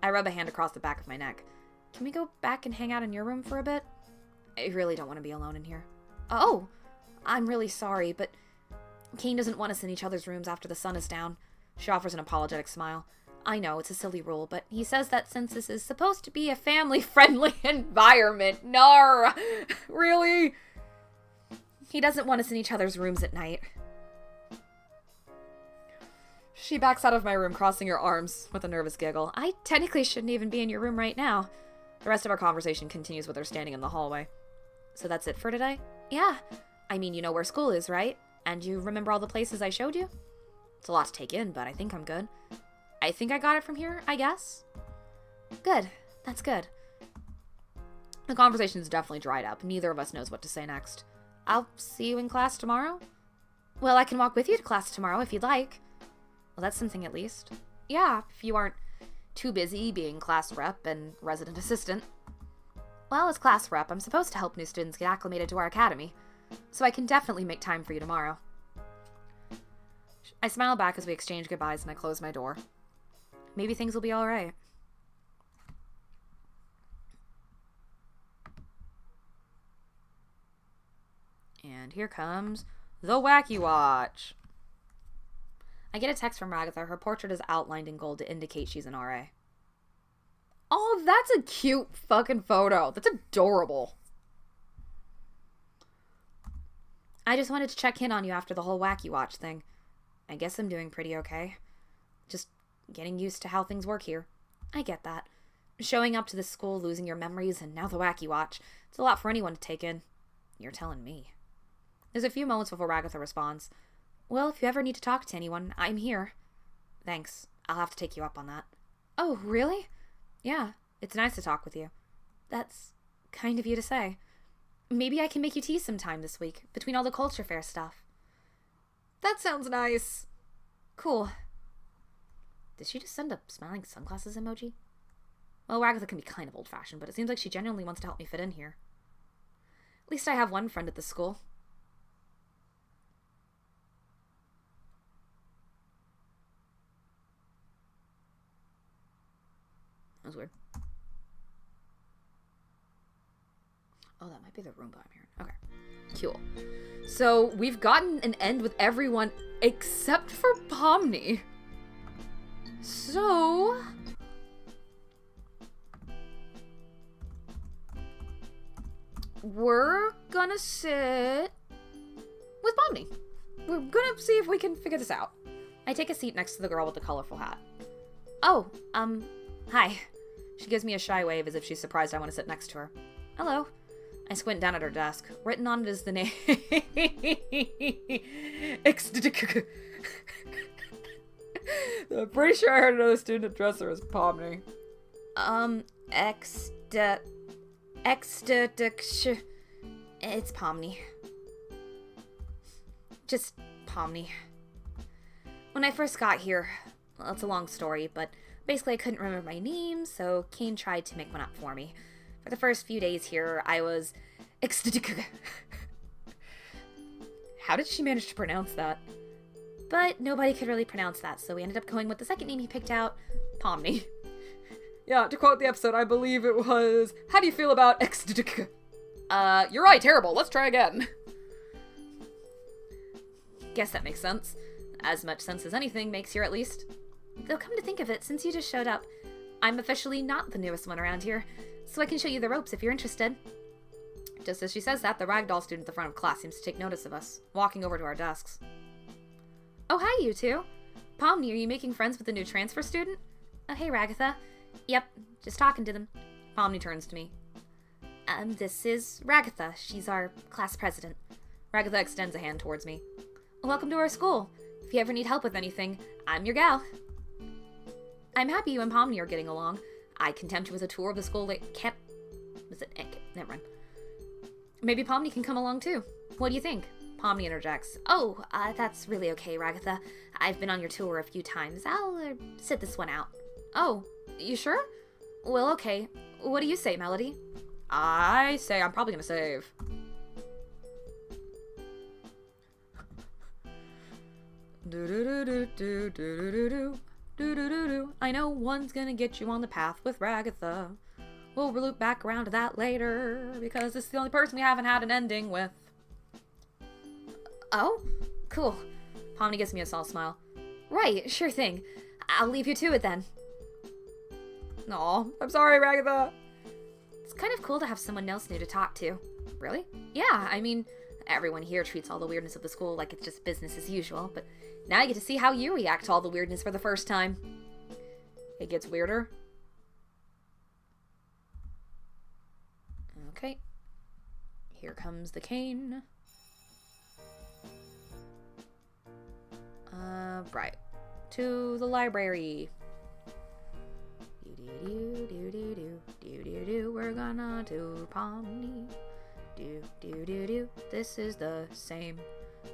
I rub a hand across the back of my neck. Can we go back and hang out in your room for a bit? I really don't want to be alone in here. Oh, I'm really sorry, but Kane doesn't want us in each other's rooms after the sun is down. She offers an apologetic smile. I know, it's a silly rule, but he says that since this is supposed to be a family-friendly environment. Nar! Really? He doesn't want us in each other's rooms at night. She backs out of my room, crossing her arms with a nervous giggle. I technically shouldn't even be in your room right now. The rest of our conversation continues with her standing in the hallway. So that's it for today? Yeah. I mean, you know where school is, right? And you remember all the places I showed you? It's a lot to take in, but I think I'm good. I think I got it from here, I guess. Good. That's good. The conversation's definitely dried up. Neither of us knows what to say next. I'll see you in class tomorrow? Well, I can walk with you to class tomorrow if you'd like. Well, that's something at least. Yeah, if you aren't too busy being class rep and resident assistant. Well, as class rep, I'm supposed to help new students get acclimated to our academy, so I can definitely make time for you tomorrow. I smile back as we exchange goodbyes and I close my door. Maybe things will be alright. And here comes the Wacky Watch. I get a text from Ragatha. Her portrait is outlined in gold to indicate she's an RA. Oh, that's a cute fucking photo. That's adorable. I just wanted to check in on you after the whole Wacky Watch thing. I guess I'm doing pretty okay. Just getting used to how things work here. I get that. Showing up to the school, losing your memories, and now the Wacky Watch. It's a lot for anyone to take in. You're telling me. There's a few moments before Ragatha responds. Well, if you ever need to talk to anyone, I'm here. Thanks. I'll have to take you up on that. Oh, really? Yeah, it's nice to talk with you. That's kind of you to say. Maybe I can make you tea sometime this week, between all the culture fair stuff. That sounds nice. Cool. Did she just send a smiling sunglasses emoji? Well, Ragatha can be kind of old-fashioned, but it seems like she genuinely wants to help me fit in here. At least I have one friend at the school. That was weird. Oh, that might be the Roomba I'm hearing. Okay. Cool. So, we've gotten an end with everyone except for Pomni. So... we're gonna sit with Pomni. We're gonna see if we can figure this out. I take a seat next to the girl with the colorful hat. Oh, hi. She gives me a shy wave as if she's surprised I want to sit next to her. Hello. I squint down at her desk. Written on it is the name... I'm pretty sure I heard another student address her as Pomni. It's Pomni. Just Pomni. When I first got here, well, it's a long story, but basically I couldn't remember my name, so Kane tried to make one up for me. For the first few days here, I was... How did she manage to pronounce that? But nobody could really pronounce that, so we ended up going with the second name he picked out, Pomni. Yeah, to quote the episode, I believe it was, how do you feel about you're right, terrible, let's try again. Guess that makes sense. As much sense as anything makes here, at least. Though come to think of it, since you just showed up, I'm officially not the newest one around here, so I can show you the ropes if you're interested. Just as she says that, the ragdoll student at the front of class seems to take notice of us, walking over to our desks. Oh, hi, you two. Pomni, are you making friends with the new transfer student? Oh, hey, Ragatha. Yep, just talking to them. Pomni turns to me. This is Ragatha. She's our class president. Ragatha extends a hand towards me. Welcome to our school. If you ever need help with anything, I'm your gal. I'm happy you and Pomni are getting along. I can tempt you with a tour of the school that kept... Never mind. Maybe Pomni can come along too. What do you think? Pomni interjects. Oh, that's really okay, Ragatha. I've been on your tour a few times. I'll sit this one out. Oh, you sure? Well, okay. What do you say, Melody? I say I'm probably gonna save. I know one's gonna get you on the path with Ragatha. We'll loop back around to that later, because this is the only person we haven't had an ending with. Oh? Cool. Pomni gives me a small smile. Right, sure thing. I'll leave you to it then. Aw, I'm sorry, Ragatha. It's kind of cool to have someone else new to talk to. Really? Yeah, I mean, everyone here treats all the weirdness of the school like it's just business as usual, but now I get to see how you react to all the weirdness for the first time. It gets weirder. Okay. Here comes the cane. Right. To the library. gonna do, Pomni? Do. This is the same.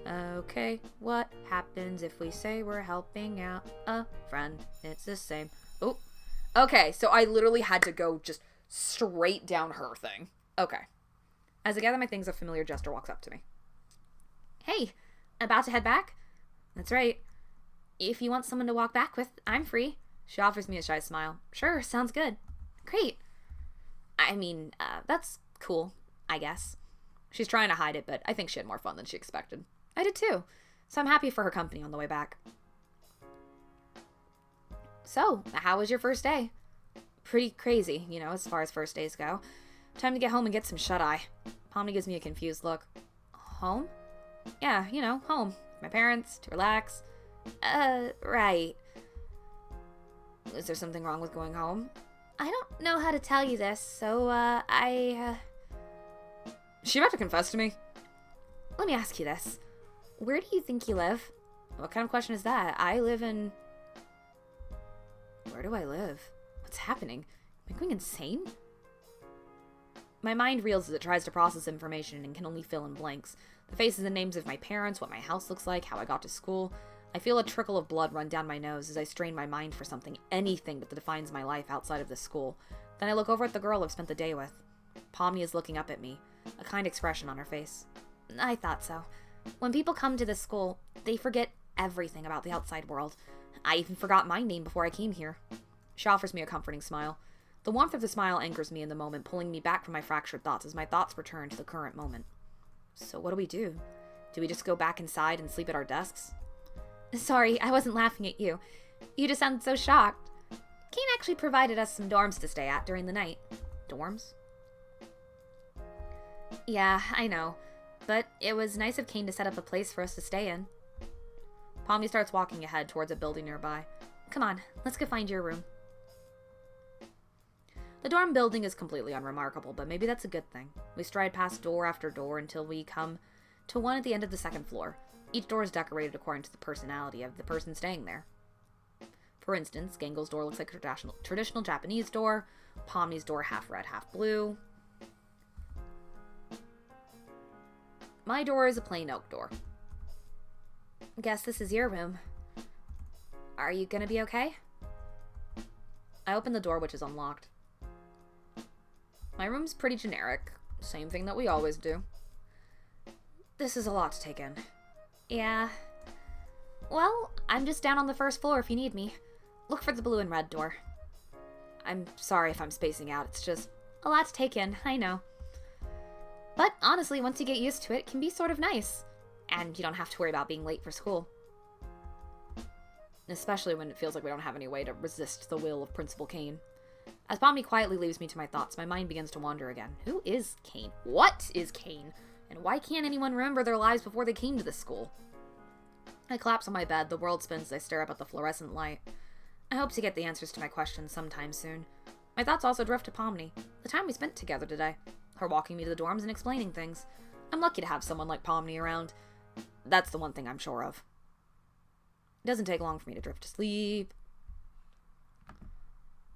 Okay, what happens if we say we're helping out a friend? It's the same. Oh, okay, so I literally had to go just straight down her thing. Okay. As I gather my things, a familiar jester walks up to me. Hey, about to head back? That's right. If you want someone to walk back with, I'm free. She offers me a shy smile. Sure, sounds good. Great. I mean, that's cool, I guess. She's trying to hide it, but I think she had more fun than she expected. I did too, so I'm happy for her company on the way back. So, how was your first day? Pretty crazy, as far as first days go. Time to get home and get some shut-eye. Pomni gives me a confused look. Home? Yeah, home. My parents, to relax. Right. Is there something wrong with going home? I don't know how to tell you this, so, Is she about to confess to me? Let me ask you this. Where do you think you live? What kind of question is that? I live in... Where do I live? What's happening? Am I going insane? My mind reels as it tries to process information and can only fill in blanks. The faces and names of my parents, what my house looks like, how I got to school. I feel a trickle of blood run down my nose as I strain my mind for something, anything that defines my life outside of this school. Then I look over at the girl I've spent the day with. Pomni is looking up at me, a kind expression on her face. I thought so. When people come to this school, they forget everything about the outside world. I even forgot my name before I came here. She offers me a comforting smile. The warmth of the smile anchors me in the moment, pulling me back from my fractured thoughts as my thoughts return to the current moment. So what do? Do we just go back inside and sleep at our desks? Sorry, I wasn't laughing at you. You just sounded so shocked. Kane actually provided us some dorms to stay at during the night. Dorms? Yeah, I know. But it was nice of Kane to set up a place for us to stay in. Pomni starts walking ahead towards a building nearby. Come on, let's go find your room. The dorm building is completely unremarkable, but maybe that's a good thing. We stride past door after door until we come to one at the end of the second floor. Each door is decorated according to the personality of the person staying there. For instance, Gangel's door looks like a traditional Japanese door, Pomni's door half red, half blue. My door is a plain oak door. Guess this is your room. Are you gonna be okay? I open the door, which is unlocked. My room's pretty generic. Same thing that we always do. This is a lot to take in. Yeah. Well, I'm just down on the first floor if you need me. Look for the blue and red door. I'm sorry if I'm spacing out. It's just a lot to take in, I know. But honestly, once you get used to it, it can be sort of nice. And you don't have to worry about being late for school. Especially when it feels like we don't have any way to resist the will of Principal Kane. As Pomni quietly leaves me to my thoughts, my mind begins to wander again. Who is Kane? What is Kane? And why can't anyone remember their lives before they came to this school? I collapse on my bed, the world spins as I stare up at the fluorescent light. I hope to get the answers to my questions sometime soon. My thoughts also drift to Pomni, the time we spent together today. Her walking me to the dorms and explaining things. I'm lucky to have someone like Pomni around. That's the one thing I'm sure of. It doesn't take long for me to drift to sleep.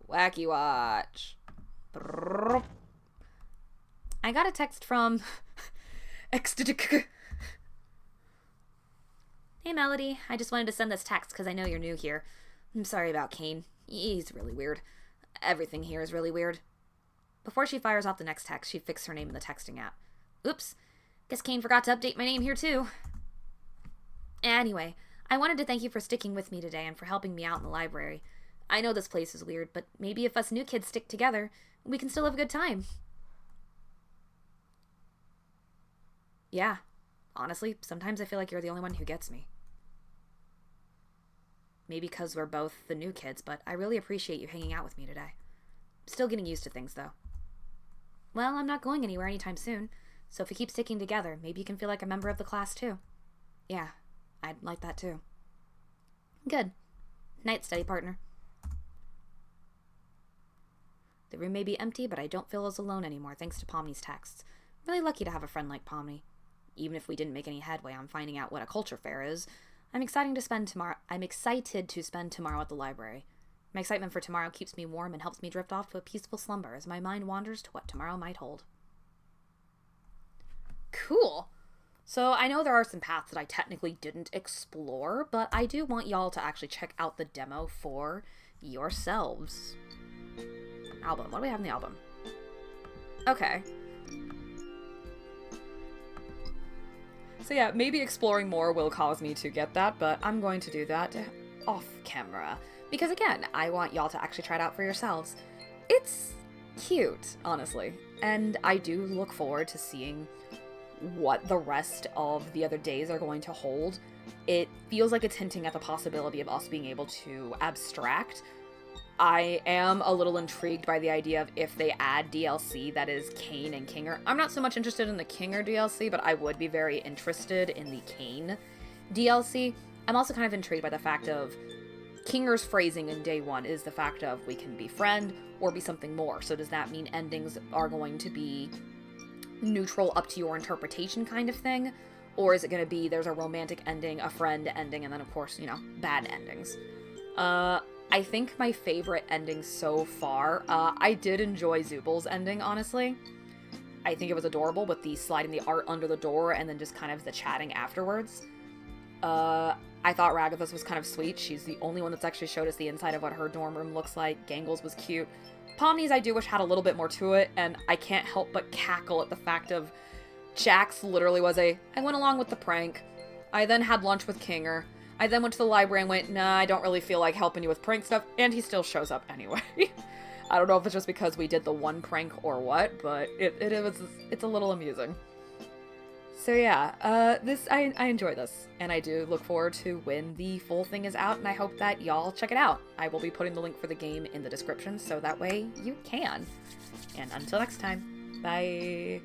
Wacky Watch. Brrr. I got a text from... Hey Melody, I just wanted to send this text because I know you're new here. I'm sorry about Kane. He's really weird. Everything here is really weird. Before she fires off the next text, she fixed her name in the texting app. Oops. Guess Kane forgot to update my name here too. Anyway, I wanted to thank you for sticking with me today and for helping me out in the library. I know this place is weird, but maybe if us new kids stick together, we can still have a good time. Yeah. Honestly, sometimes I feel like you're the only one who gets me. Maybe because we're both the new kids, but I really appreciate you hanging out with me today. Still getting used to things, though. Well, I'm not going anywhere anytime soon, so if we keep sticking together, maybe you can feel like a member of the class, too. Yeah, I'd like that, too. Good. Night, study partner. The room may be empty, but I don't feel as alone anymore thanks to Pomni's texts. I'm really lucky to have a friend like Pomni. Even if we didn't make any headway on finding out what a culture fair is, I'm excited to spend tomorrow at the library. My excitement for tomorrow keeps me warm and helps me drift off to a peaceful slumber as my mind wanders to what tomorrow might hold. Cool. So I know there are some paths that I technically didn't explore, but I do want y'all to actually check out the demo for yourselves. Album. What do we have in the album? Okay. So yeah, maybe exploring more will cause me to get that, but I'm going to do that off camera. Because again, I want y'all to actually try it out for yourselves. It's cute, honestly. And I do look forward to seeing what the rest of the other days are going to hold. It feels like it's hinting at the possibility of us being able to abstract. I am a little intrigued by the idea of if they add DLC that is Kane and Kinger. I'm not so much interested in the Kinger DLC, but I would be very interested in the Kane DLC. I'm also kind of intrigued by the fact of Kinger's phrasing in day one is the fact of we can befriend or be something more. So does that mean endings are going to be neutral up to your interpretation kind of thing? Or is it going to be there's a romantic ending, a friend ending, and then of course, bad endings? I think my favorite ending so far, I did enjoy Zubal's ending, honestly. I think it was adorable with the sliding the art under the door and then just kind of the chatting afterwards. I thought Ragatha's was kind of sweet. She's the only one that's actually showed us the inside of what her dorm room looks like. Gangle's was cute. Pomni's I do wish had a little bit more to it, and I can't help but cackle at the fact of Jax literally was I went along with the prank. I then had lunch with Kinger. I then went to the library and went, nah, I don't really feel like helping you with prank stuff, and he still shows up anyway. I don't know if it's just because we did the one prank or what, but it's a little amusing. So yeah, I enjoy this, and I do look forward to when the full thing is out, and I hope that y'all check it out. I will be putting the link for the game in the description, so that way you can. And until next time, bye!